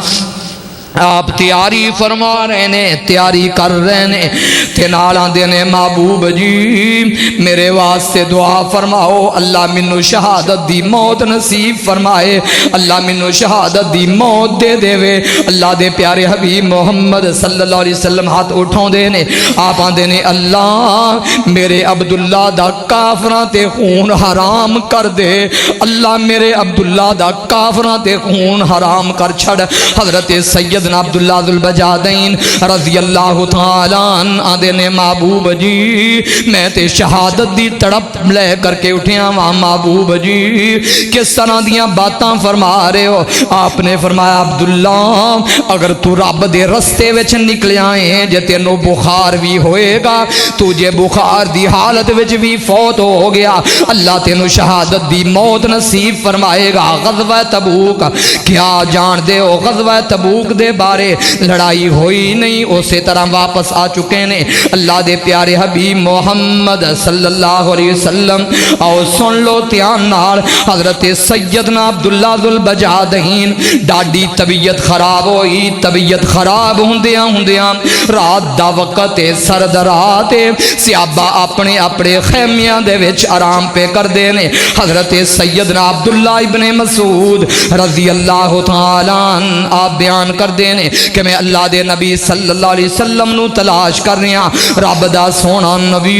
آپ تیاری فرما رہے نے تیاری کر رہے نے تے نالاں دینے محبوب جی میرے واسطے دعا فرماؤ اللہ منو شہادت دی موت نصیب فرمائے اللہ منو شہادت دی موت دے دے وے اللہ دے پیارے حبیب محمد صلی اللہ علیہ وسلم ہاتھ اٹھاؤں دینے آپ آن دینے اللہ میرے عبداللہ دا کافران تے خون حرام کر دے اللہ میرے عبداللہ دا کافران تے خون حرام کر چھڑ حضرت سید سیدنا عبداللہ ذوالبجادین رضی اللہ تعالیٰ عنہ آدھے نے محبوب جی میں تے شہادت دی تڑپ لے کر کے اٹھیا وہاں محبوب جی کس طرح دیاں باتاں فرما رہے ہو؟ آپ نے فرمایا عبداللہ اگر تو رب دے رستے وچ نکل آئے جے تینوں بخار بھی ہوئے گا تو جے بخار دی حالت وچ بھی فوت ہو گیا اللہ تینوں شہادت دی موت نصیب فرمائے گا۔ غزوہ تبوک کیا جان دے ہو؟ غزوہ تبوک دے بارے لڑائی ہوئی نہیں اسی طرح واپس آ چکے نے اللہ دے پیارے حبیب محمد صلی اللہ علیہ وسلم۔ آؤ سن لو دھیان نال حضرت سیدنا عبداللہ ذوالبجادین ڈاڈی طبیعت خراب ہوئی طبیعت خراب ہوندیاں رات دا وقت سرد رات صحابہ اپنے اپنے خیمیاں دے وچ آرام پہ کر دینے حضرت سیدنا عبداللہ ابن مسعود رضی اللہ تعالیٰ عنہ آپ بیان کر دینے کہ میں اللہ دے نبی صلی اللہ علیہ وسلم نو تلاش کر رہا رب دا سونا نبی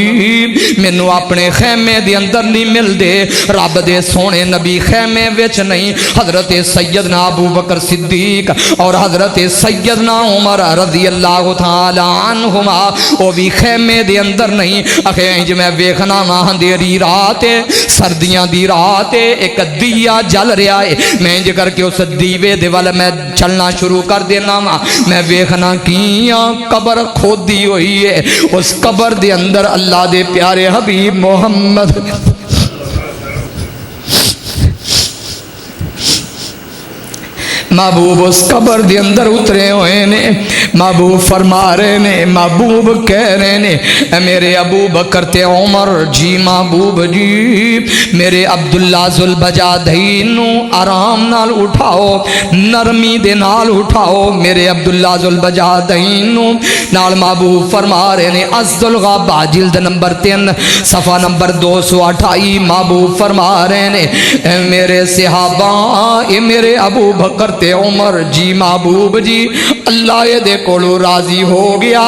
مینوں اپنے خیمے دے اندر نہیں مل دے رب دے سونے نبی خیمے وچ نہیں حضرت سیدنا ابو بکر صدیق اور حضرت سیدنا عمر رضی اللہ تعالیٰ عنہما وہ بھی خیمے دے اندر نہیں اخیج میں ویکھنا وہاں اندھیری رات سردیاں دی رات ایک دیا جل رہا ہے میں انج کر کے اس دیوے دے وال میں چلنا شروع کر دینا میں ویکھنا کیاں قبر کھودی ہوئی ہے اس قبر دے اندر اللہ دے پیارے حبیب محمد محبوب اس قبر دے اندر اترے ہوئے نے محبوب فرما رہے نے محبوب کہہ رہے نے اے میرے ابو بکر تے عمر جی محبوب جی میرے عبداللہ ذوالبجادین نو آرام نال اٹھاؤ نرمی دے نال اٹھاؤ میرے عبداللہ ذوالبجادین نو نال محبوب فرما رہے نے عزد الغابہ جلد نمبر 3 صفحہ نمبر 228 محبوب فرما رہے نے اے میرے صحابہ اے میرے ابو بکر تے عمر جی محبوب جی اللہ اے دے کولو راضی ہو گیا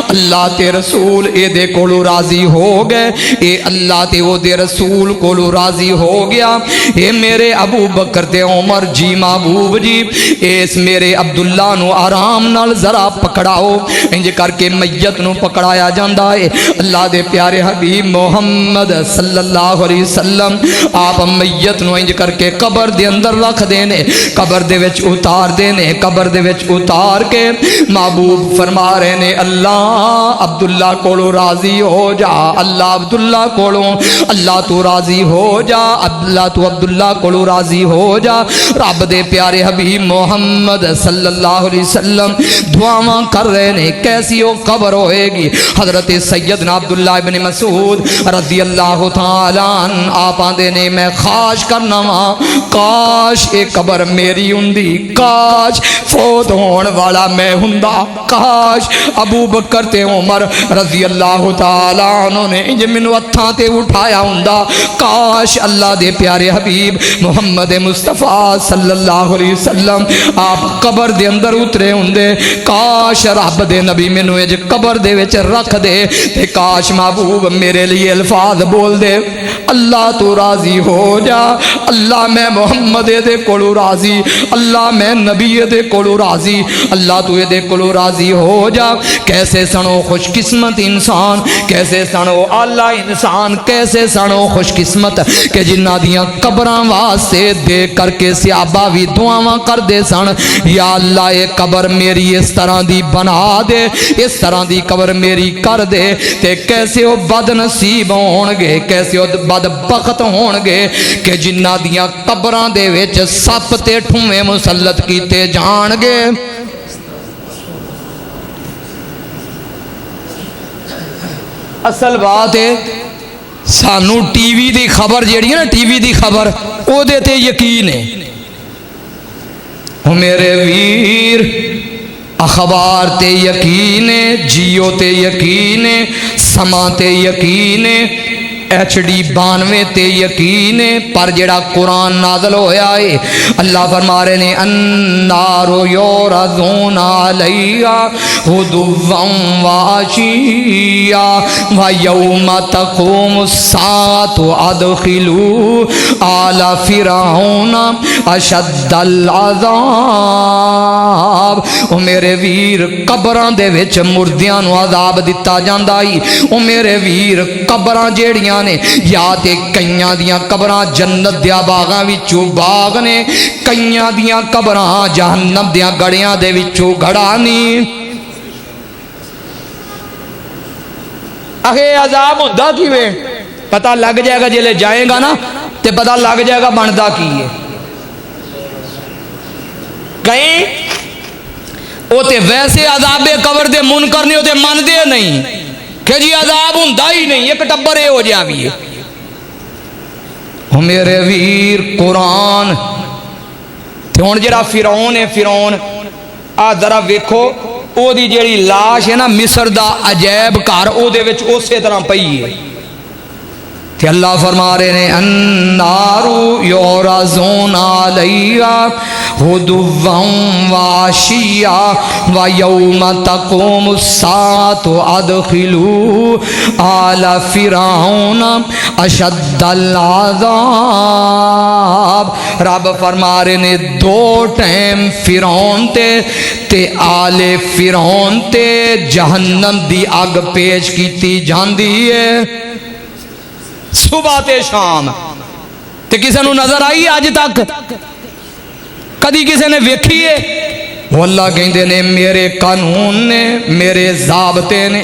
اللہ تے رسول اے دے کولو راضی ہو گئے اے اللہ تے او دے رسول کولو راضی ہو گیا اے میرے ابو بکر تے عمر جی محبوب جی اس میرے عبداللہ نو آرام نال ذرا پکڑاؤ انج کر کے میت نو پکڑایا جاندا ہے اللہ دے پیارے حبیب محمد صلی اللہ علیہ وسلم آپ میت نو انج کر کے قبر دے اندر رکھ دینے قبر دے وچ اتار دینے قبر دے وچ اتار کے محبوب فرما رہے نے اللہ عبداللہ کولو راضی ہو جا اللہ عبداللہ کولو اللہ تو راضی ہو جا اللہ تو عبداللہ کولو راضی ہو جا رب دے پیارے حبیب محمد صلی اللہ علیہ وسلم دعاواں کر رہے نے کیسی وہ قبر ہوئے گی حضرت سیدنا عبداللہ ابن مسعود رضی اللہ تعالیٰ عنہ آپ آندے نے میں خواہش کرنا وا کاش ایک قبر میری ہوندی کاش فوت ہون والا میں ہوندا کاش ابو بکر تے عمر رضی اللہ تعالیٰ عنہ نے انج مینوں ہتھاں تے اٹھایا ہوندا کاش اللہ دے پیارے حبیب محمد مصطفیٰ صلی اللہ علیہ وسلم آپ قبر دے اندر اترے ہوندے کاش رب دے نبی مینوں اج قبر دے وچ رکھ دے تے کاش محبوب میرے لیے الفاظ بول دے اللہ تو راضی ہو جا اللہ میں محمد دے کولو راضی اللہ میں نبی دے کولو راضی اللہ تو دے کولو راضی ہو جا کیسے سنو خوش قسمت انسان کیسے سنو اعلیٰ انسان کیسے سنو خوش قسمت کہ جنہ دیاں قبراں واسطے دیکھ کر کے صحابہ بھی دعاواں کر دے سن یا اللہ یہ قبر میری اس طرح دی بنا دے اس طرح دی قبر میری کر دے تے کیسے وہ بد نصیب ہون گے کیسے وہ بد بخت ہون گے کہ جنہ دیاں قبراں دے وچ سپ تے ٹھویں مسلط کیتے جان گے اصل بات ہے سانو ٹی وی دی خبر جیڑی ہے نا ٹی وی دی خبر او دے تے یقین ہے میرے ویر اخبار تے یقین ہے جیو تے یقین ہے سما تے یقین ہے ایچ ڈی 92 تے یقین ہے پر جڑا قرآن نازل ہویا ہے اللہ فرما رہے نے النار یورزون علیہا غدوا وعشیا ویوم تقوم الساعة ادخلوا آل فرعون اشد العذاب عذاب او میرے ویر قبراں دے وچ مردیاں نو عذاب دتا جاندا ای او میرے ویر قبراں جیڑیاں نے یا تے کئیاں دیاں قبراں جنت دیاں باغاں وچوں باغ نے کئیاں دیاں قبراں جہنم دیاں گڑیاں دے وچوں گڑا نہیں اگے عذاب ہوندا کیویں پتہ لگ جائے گا جلے جائے گا نا تے پتہ لگ جائے گا بندا کی ہے کہیں او تے ویسے عذاب قبر دے منکر نہیں او تے من دے نہیں کہ جی عذاب ہوندا ہی نہیں ایک ٹبر ہو جا بھی ہے میرے ویر قرآن تے ہن جڑا فرعون ہے فرعون آ ذرا ویکھو او دی جیڑی لاش ہے نا مصر دا عجائب گھر او دے وچ اسی طرح پئی ہے کہ اللہ فرما رہے ہیں النار یعرضون علیہا غدوا وعشیا ویوم تقوم الساعۃ ادخلوا آل فرعون اشد العذاب رب فرما رہے ہیں دو ٹائم فرعون تے آل فرعون تے جہنم دی اگ پیش کیتی جاندی ہے صبح تے شام تے کسے نو نظر آئی آج تک کدی کسے نے ویکھی ہے وہ اللہ کہندے نے میرے قانون نے میرے ضابطے نے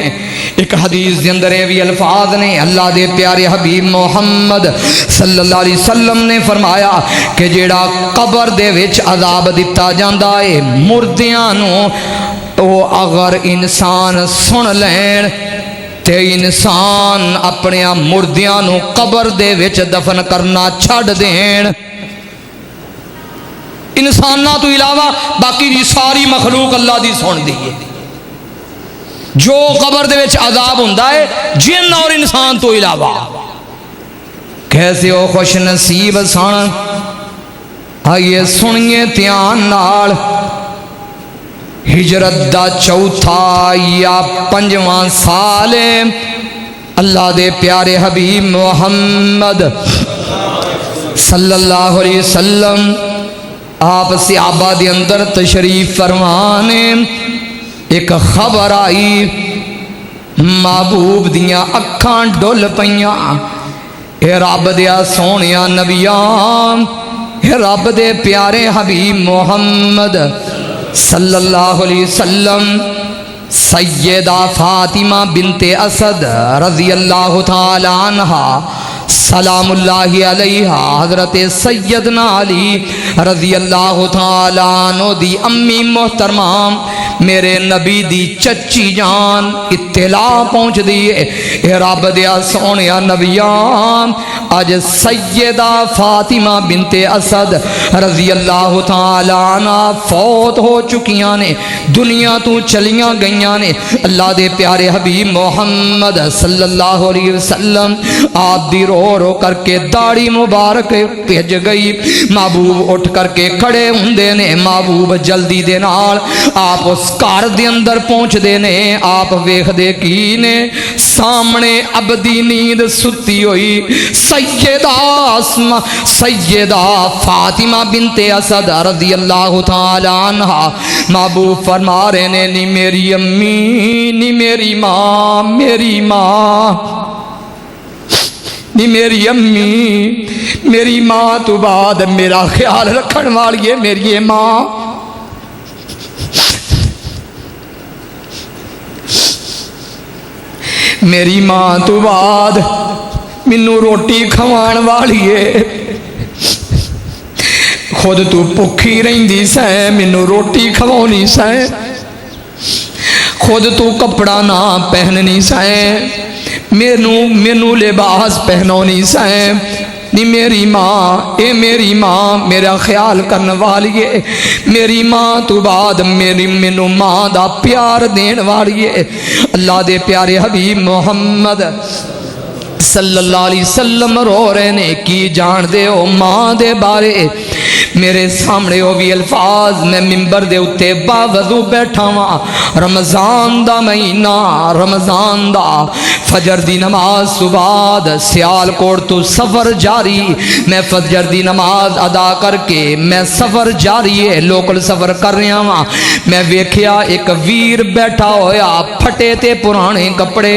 ایک حدیث دے اندر بھی الفاظ نے اللہ دے پیارے حبیب محمد صلی اللہ علیہ وسلم نے فرمایا کہ جیڑا قبر دے وچ عذاب دتا جاندا ہے مردیاں نو او اگر انسان سن لین تے انسان اپنے مردیاں نو قبر دے وچ دفن کرنا چھڑ دین انساناں تو علاوہ باقی دی ساری مخلوق اللہ دی سن دی ہے جو قبر دے وچ عذاب ہوندا ہے جن اور انسان تو علاوہ کیسے او خوش نصیب سن آئیے سنیے دھیان نال ہجرت دا چوتھا یا پنجواں سال اللہ دے پیارے حبیب محمد صلی اللہ علیہ وسلم آپ صحابہ دے اندر تشریف فرمانے ایک خبر آئی محبوب دیاں اکھاں ڈول پیاں اے رب دیا سونیا نبیاں اے رب دے پیارے حبیب محمد صلی اللہ علیہ وسلم سیدہ فاطمہ بنت اسد رضی اللہ تعالی عنہ سلام اللہ علیہ حضرت سیدنا علی رضی اللہ تعالی عنہ دی امی محترمہ میرے نبی دی چچی جان اطلاع پہنچ دیئے اے رب دیا سونیا نبیان آج سیدہ فاطمہ بنت اسد رضی اللہ تعالی عنہ فوت ہو چکیاں نے دنیا تو چلیاں گئیاں نے اللہ دے پیارے حبیب محمد صلی اللہ علیہ وسلم آپ دی رو رو کر کے داڑھی مبارک بھیج گئی محبوب اٹھ کر کے کھڑے ہوندے نے محبوب جلدی دے نال آپ اس گھر دے اندر پہنچ دے نے آپ ویکھ دے کی نے سامنے ابدی نیند ستی ہوئی سیدہ فاطمہ بنت اسد رضی اللہ تعالی عنہ محبوب فرما رہے نے نی میری امی نی میری ماں میری ماں نی میری امی میری ماں تو بعد میرا خیال رکھن والی ہے میری ماں میری ماں تو بعد مینوں روٹی کھوان والی ہے خود تو بھوکھی رہندی سیں مینوں روٹی کھوانی سیں خود تو کپڑا نہ پہننی سیں مینوں لباس پہنونی سیں نی میری ماں اے میری ماں میرا خیال کرنے والی ہے میری ماں تو بعد میری مینوں ماں دا پیار دین والی ہے اللہ دے پیارے حبیب محمد صلی اللہ علیہ وسلم رو رہے نے کی جان دے ہو ماں دے بارے میرے سامنے ہو بھی الفاظ میں منبر دے اتے باوضو بیٹھا ہوا رمضان دا مہینہ رمضان دا فجر دی نماز صبح سیالکوٹ تو سفر جاری میں فجر دی نماز ادا کر کے میں سفر جاری ہے لوکل سفر کر رہا ہاں میں ویکھیا ایک ویر بیٹھا ہویا پھٹے تے پرانے کپڑے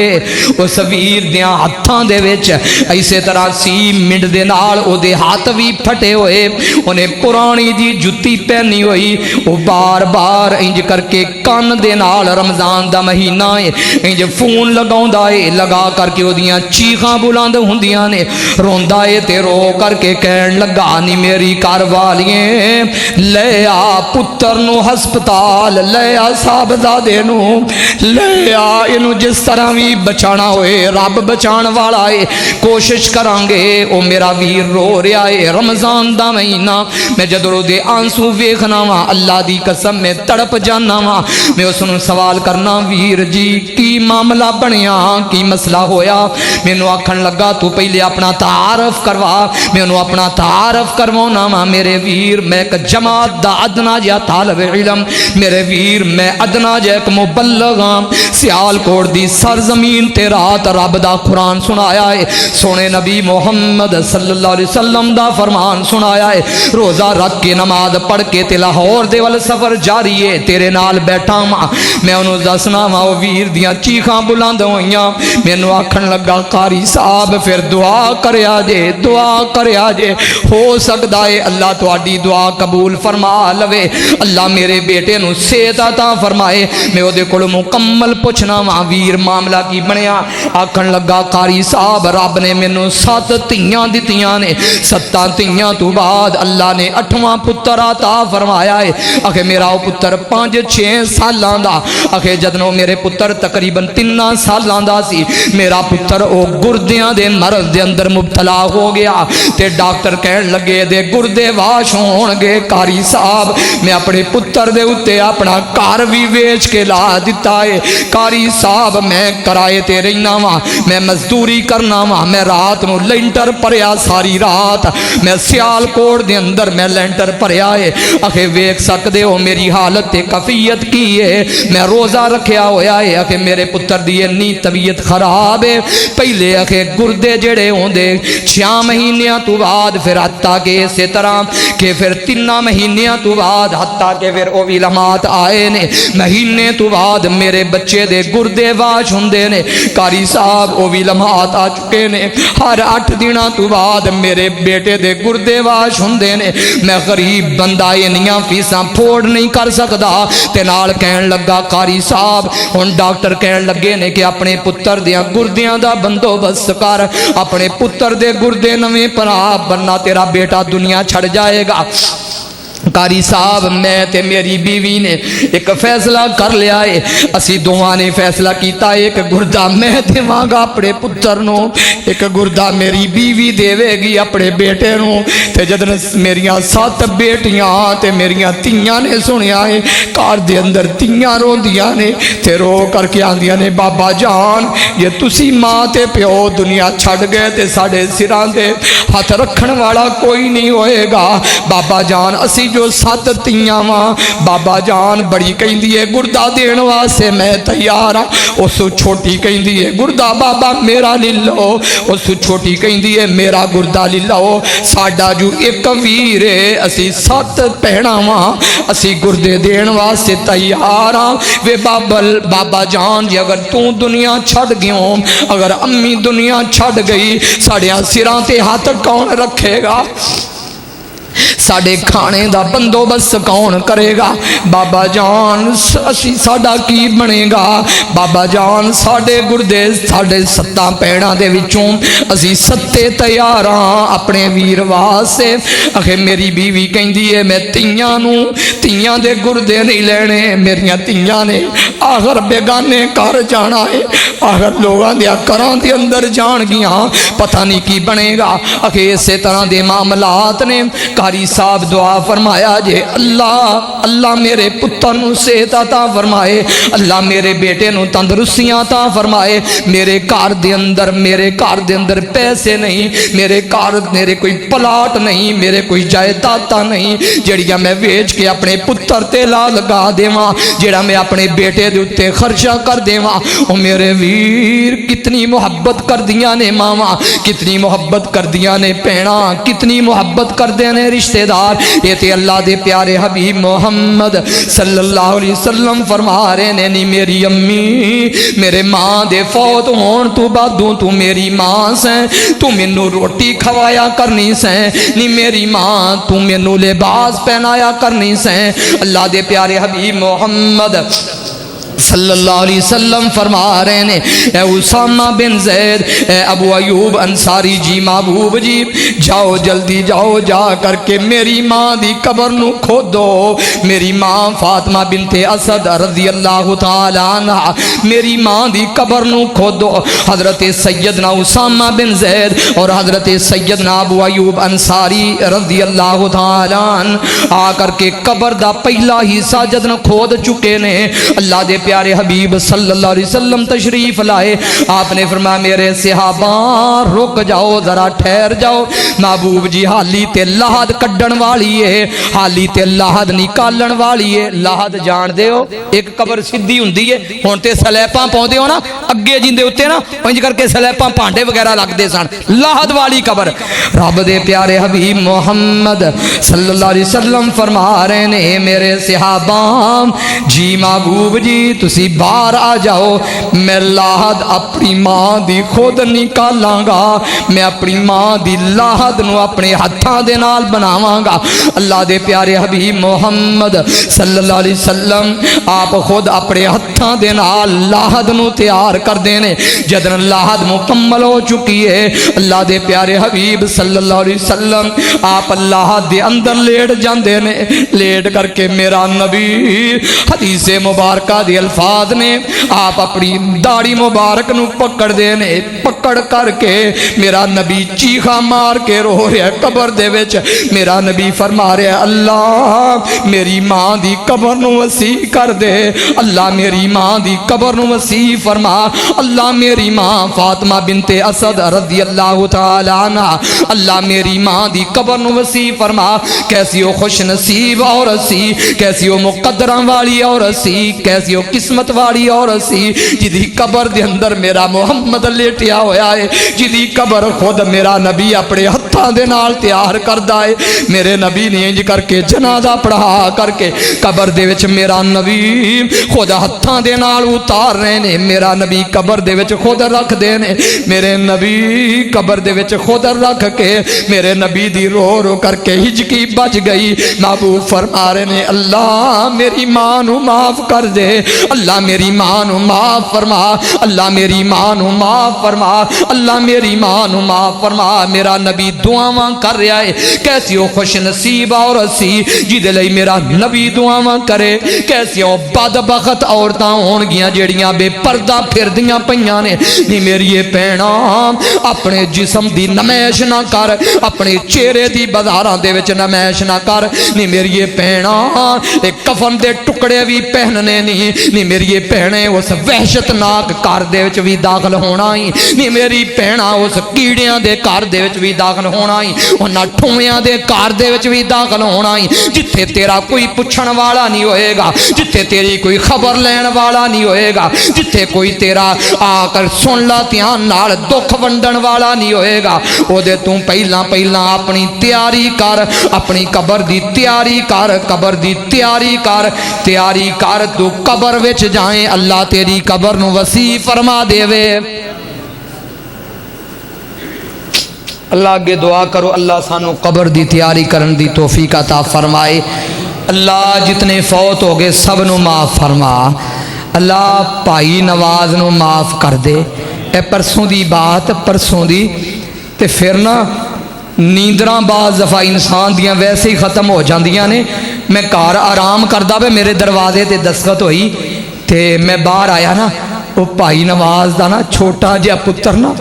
اس ویر دیاں ہتھاں دے وچ ایسے طرح سی منڈ دے نال او دے ہاتھ بھی پھٹے ہوئے انہیں پرانی دی جتی پہنی ہوئی وہ بار بار انج کر کے کان دے نال رمضان دا مہینہ ہے انج فون لگاوندا ہے لگا کر کے اودیاں چیخاں بلند ہوندیاں نے روندا ہے تے رو کر کے کہن لگا نی میری گھر والیے لے آ پتر نو ہسپتال لے آ صاحبزادے نو لے آ اینو جس طرح بھی بچانا ہوئے رب بچان والا ہے کوشش کران گے او میرا ویر رو رہا ہے رمضان دا مہینہ میں جدو دے آنسو ویکھنا وا اللہ دی قسم میں تڑپ جانا وا میں اس نو سوال کرنا ویر جی کی معاملہ بنیا کی مسئلہ ہویا مینوں آکھن لگا تو پہلے اپنا تعارف کروا میں انہوں اپنا تعارف کروانا وا میرے ویر میں ایک جماعت دا ادنا جا طالب علم میرے ویر میں ادنا جا ایک مبلغ ہاں سیالکوٹ دی سرزمین تے رات رب دا قرآن سنایا ہے سونے نبی محمد صلی اللہ علیہ وسلم دا فرمان سنایا ہے روزہ رکھ کے نماز پڑھ کے تے لاہور دے وال سفر جاری ہے تیرے نال بیٹھا ماں میں انہوں دسنا ماں ویر دیاں چیخاں بلند ہوئیاں میں انہوں آکھن لگا قاری صاحب پھر دعا کریا جے ہو سکتا ہے اللہ تو آڈی دعا قبول فرما لوے اللہ میرے بیٹے نو صحت عطا فرمائے میں او دے کول مکمل پوچھنا ماں ویر معاملہ کی بنیا آکھن لگا قاری صاحب رب نے مینوں 7 تیاں دتیاں نے 7 تیاں تو بعد اللہ نے 8واں پتر عطا فرمایا ہے آخے میرا او پتر 5-6 سالاں دا آخے جدنوں میرے پتر تقریباً 3 سالاں دا سی میرا پتر او گردیاں دے مرض دے اندر مبتلا ہو گیا تے ڈاکٹر کہن لگے دے گردے واش ہون گے قاری صاحب میں اپنے پتر دے اتے اپنا گھر بھی ویچ کے لا دیتا ہے قاری صاحب میں کرائے تے رہنا وا میں مزدوری کرنا وا میں رات نو لینٹر پریا ساری رات میں سیالکوٹ دے اندر میں لینٹر پریا ہے آخے ویک سکدے ہو میری حالت تے کفیت کی ہے میں روزہ رکھیا ہویا ہے آخے میرے پتر دی اتنی طبیعت خراب ہے پہلے آخے گردے جڑے ہوندے 6 مہینیاں تو بعد پھر حتیٰ کہ اسی طرح کہ پھر 3 مہینیاں تو بعد حتیٰ کہ پھر او بھی لمحات آئے نے مہینے تو بعد میرے بچے دے گردے واش ہوندے نے قاری صاحب او بھی لمحات آ چکے نے ہر 8 دنوں تو بعد میرے بیٹے دے گردے واش ہوندے نے میں غریب بندہ انیاں فیساں پھوڑ نہیں کر سکدا تے نال کہن لگا قاری صاحب ہن ڈاکٹر کہن لگے نے کہ اپنے پتر دیاں گردیاں دا بندوبست کر اپنے پتر دے گردے نویں پرا بننا تیرا بیٹا دنیا چھڑ جائے گا قاری صاحب میں تے میری بیوی نے ایک فیصلہ کر لیا ہے اسی دوہاں نے فیصلہ کیتا ہے ایک گردہ میں دیواں گا اپنے پتر نو ایک گردہ میری بیوی دیوے گی اپنے بیٹے نو تے جدن میریاں 7 بیٹیاں تے میریاں تیاں نے سنیا ہے کار دے اندر تیاں رو دیاں نے تے رو کر کے آندیاں نے بابا جان یہ تسی ماں تے پیو دنیا چھڑ گئے تے ساڑے سران دے ہاتھ رکھن والا کوئی نہیں ہوئے گا بابا جان اسی جو 7 تیاں ماں بابا جان بڑی کہیں دیئے گردہ دین واسے میں تیارا اسو چھوٹی کہیں دیئے گردہ بابا میرا للو اسو چھوٹی کہیں دیئے میرا گردہ للو ساڑا جو ایک ویرے اسی 7 پہنا ماں اسی گردے دین واسے تیارا وے بابا جان جی اگر تو دنیا چھڑ گیوں اگر امی دنیا چھڑ گئی ساڑیاں سران تے ہاتھ کون رکھے گا ساڑے کھانے دا بندوبست کون کرے گا بابا جان اسی ساڑا کی بنے گا بابا جان ساڑے گردے ساڑے 7 پیڑاں دے وچوں اسی 7 تیاراں اپنے ویر واسے اکھے میری بیوی کہیں دیئے میں تیاں دے گردے نہیں لینے میریاں تیاں نے آخر بیگانے کار جانا ہے آخر لوگاں دیا کران دے اندر جان گیاں پتہ نہیں کی بنے گا اکھے اسے طرح دے معاملات نے قاری صاحب دعا فرمایا جے اللہ میرے پتر نو صحت عطا فرمائے اللہ میرے بیٹے نو تندرستیاں عطا فرمائے میرے گھر دے اندر پیسے نہیں میرے کوئی پلاٹ نہیں میرے کوئی جائیداد نہیں جڑیاں میں ویچ کے اپنے پتر تے لا لگا دیواں جڑا میں اپنے بیٹے دے اتے خرچہ کر دیواں او میرے ویر کتنی محبت کر دیاں نے ماواں کتنی محبت کر دیاں نے پینا کتنی محبت کر دے نے رشتہ دار یہ تے اللہ دے پیارے حبیب محمد صلی اللہ علیہ وسلم فرما رہے نے نہیں میری امی میرے ماں دے فوت ہون تو بعدوں تو میری ماں سے تو مینوں روٹی کھوایا کرنی سے نہیں میری ماں تو مینوں لباس پہنایا کرنی سے اللہ دے پیارے حبیب محمد صلی اللہ علیہ وسلم فرما رہے نے اے اسامہ بن زید اے ابو ایوب انصاری جی محبوب جی جاؤ جلدی جاؤ جا کر کے میری ماں دی قبر نو کھودو میری ماں فاطمہ بنت اسد رضی اللہ تعالی عنہ میری ماں دی قبر نو کھودو حضرت سیدنا اسامہ بن زید اور حضرت سیدنا ابو ایوب انصاری رضی اللہ تعالی عنہ آ کر کے قبر دا پہلا حصہ جدن کھود چکے نے اللہ دے پیارے حبیب صلی اللہ علیہ وسلم تشریف لائے آپ نے فرمایا میرے صحابہ رک جاؤ ذرا ٹھہر جاؤ محبوب جی حالی تے لحد کڈن والی ہے حالی تے لحد نکالن والی ہے لحد جان دے ہو ایک قبر سدھی ہوندی ہے ہن تے سلیپاں پاؤندے ہو نا اگے جیندے اوتے نا انج کر کے سلیپاں پانڈے وغیرہ لگدے سن لحد والی قبر رب دے پیارے حبیب محمد صلی اللہ علیہ وسلم فرما رہے نے میرے صحابہ جی محبوب جی تسی باہر آ جاؤ میں لاحد اپنی ماں دی خود نکالاں گا میں اپنی ماں دی لاحد نو اپنے ہتھاں دے نال بناواں گا اللہ دے پیارے حبیب محمد صلی اللہ علیہ وسلم آپ خود اپنے ہتھاں دے نال لاحد نو تیار کر دینے جدن لاحد مکمل ہو چکی ہے اللہ دے پیارے حبیب صلی اللہ علیہ وسلم آپ لاحد دے اندر لیٹ جاندے نے لیٹ کر کے میرا نبی حدیث مبارکہ دے الفاظ نے آپ اپنی داڑھی مبارک نو پکڑ دینے پکڑ کر کے میرا نبی چیخا مار کے رو رہا ہے قبر دے وچ میرا نبی فرما رہا ہے اللہ میری ماں دی قبر نو وسیع کر دے اللہ میری ماں دی قبر نو وسیع فرما اللہ میری ماں فاطمہ بنت اسد رضی اللہ تعالی عنہ اللہ میری ماں دی قبر نو وسیع فرما کیسی ہو خوش نصیب عورت سی کیسی ہو مقدراں والی عورت سی کیسی ہو قسمت والی عورت سی جدی قبر دے اندر میرا محمد لیٹیا ہویا ہے جدی قبر خود میرا نبی اپنے ہتھاں دے نال تیار کردا ہے میرے نبی نے انج کر کے جنازہ پڑھا کر کے قبر دے وچ میرا نبی خود ہتھاں دے نال اتار رہے نے میرا نبی قبر دے وچ خود رکھ دے نے میرے نبی قبر دے وچ خود رکھ کے میرے نبی دی رو رو کر کے ہجکی بچ گئی محبوب فرما رہے نے اللہ میری ماں نو معاف کر دے اللہ میری ماں نو معاف فرما اللہ میری ماں نو معاف فرما اللہ میری ماں نو معاف فرما میرا نبی دعاواں کر رہا ہے کیسی ہو خوش نصیب عورت سی جدے لئی میرا نبی دعاواں کرے کیسی ہو بدبخت عورتاں ہون گیاں جیڑیاں بے پردہ پھردیاں پیاں نے نہیں میری بھینا اپنے جسم دی نمائش نہ کر اپنے چہرے دی بازاراں دے وچ نمائش نہ کر نہیں میری بھینا ایک کفن دے ٹکڑے بھی پہننے نہیں میری بھینے اس وحشتناک کار دے وچ بھی داخل ہونا ہی نہیں میری بھینا اس کیڑیاں دے کار دے وچ بھی داخل ہونا ہی انہاں ٹھویاں دے کار دے وچ بھی داخل ہونا ہی جتھے تیرا کوئی پچھن والا نہیں ہوئے گا جتھے تیری کوئی خبر لین والا نہیں ہوئے گا جتھے کوئی تیرا آ کر سن لا دھیان نال دکھ ونڈن والا نہیں ہوئے گا او دے توں پہلا اپنی تیاری کر اپنی قبر دی تیاری کر قبر دی تیاری کر تو قبر وچ جائیں اللہ تیری قبر نو وسیع فرما دے وے اللہ آگے دعا کرو اللہ سانو قبر دی تیاری کرن دی توفیق عطا فرمائے اللہ جتنے فوت ہو گئے سب نو معاف فرما اللہ بھائی نواز نو معاف کر دے اے پرسوں دی بات پرسوں دی تے پھر نا نیندراں بعض دفعہ انسان دیاں ویسے ہی ختم ہو جاندیاں نے میں گھر آرام کردا پے میرے دروازے تے دستخط ہوئی تے میں باہر آیا نا وہ بھائی نواز دا نا چھوٹا جہا پتر نا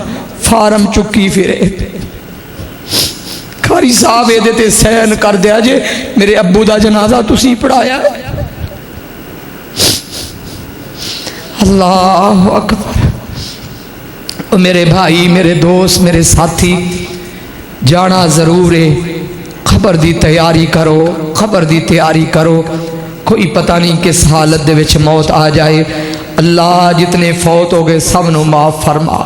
فارم چکی پھرے قاری صاحب یہ تے سین کر دیا جے میرے ابو دا جنازہ تسی پڑھایا ہے اللہ اکبر او میرے بھائی میرے دوست میرے ساتھی جانا ضرور ہے خبر دی تیاری کرو خبر دی تیاری کرو کوئی پتہ نہیں کس حالت دے وچ موت آ جائے۔ اللہ جتنے فوت ہو گئے سب نو معاف فرما،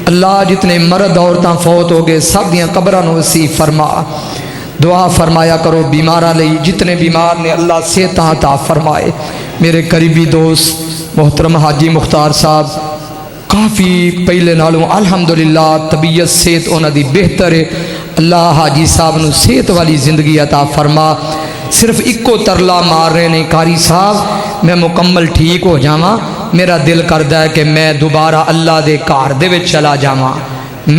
اللہ جتنے مرد عورتاں فوت ہو گئے سب دیاں قبراں نو وسیع فرما۔ دعا فرمایا کرو بیماراں لئی، جتنے بیمار نے اللہ صحت عطا فرمائے۔ میرے قریبی دوست محترم حاجی مختار صاحب کافی پہلے نالوں الحمدللہ طبیعت صحت انہاں دی بہتر ہے، اللہ حاجی صاحب نو صحت والی زندگی عطا فرما۔ صرف اکو ترلا مار رہے نے قاری صاحب میں مکمل ٹھیک ہو جاواں، میرا دل کردا ہے کہ میں دوبارہ اللہ دے گھر دے وچ چلا جاواں،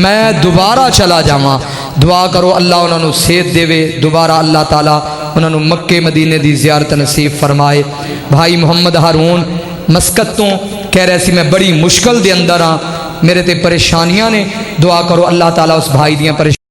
میں دوبارہ چلا جاواں۔ دعا کرو اللہ انہاں نو صحت دے، دوبارہ اللہ تعالیٰ انہاں نو مکے مدینے دی زیارت نصیب فرمائے۔ بھائی محمد ہارون مسکت تو کہہ رہے سی میں بڑی مشکل دے اندر ہاں، میرے تے پریشانیاں نے، دعا کرو اللہ تعالیٰ اس بھائی دیاں پریشانیاں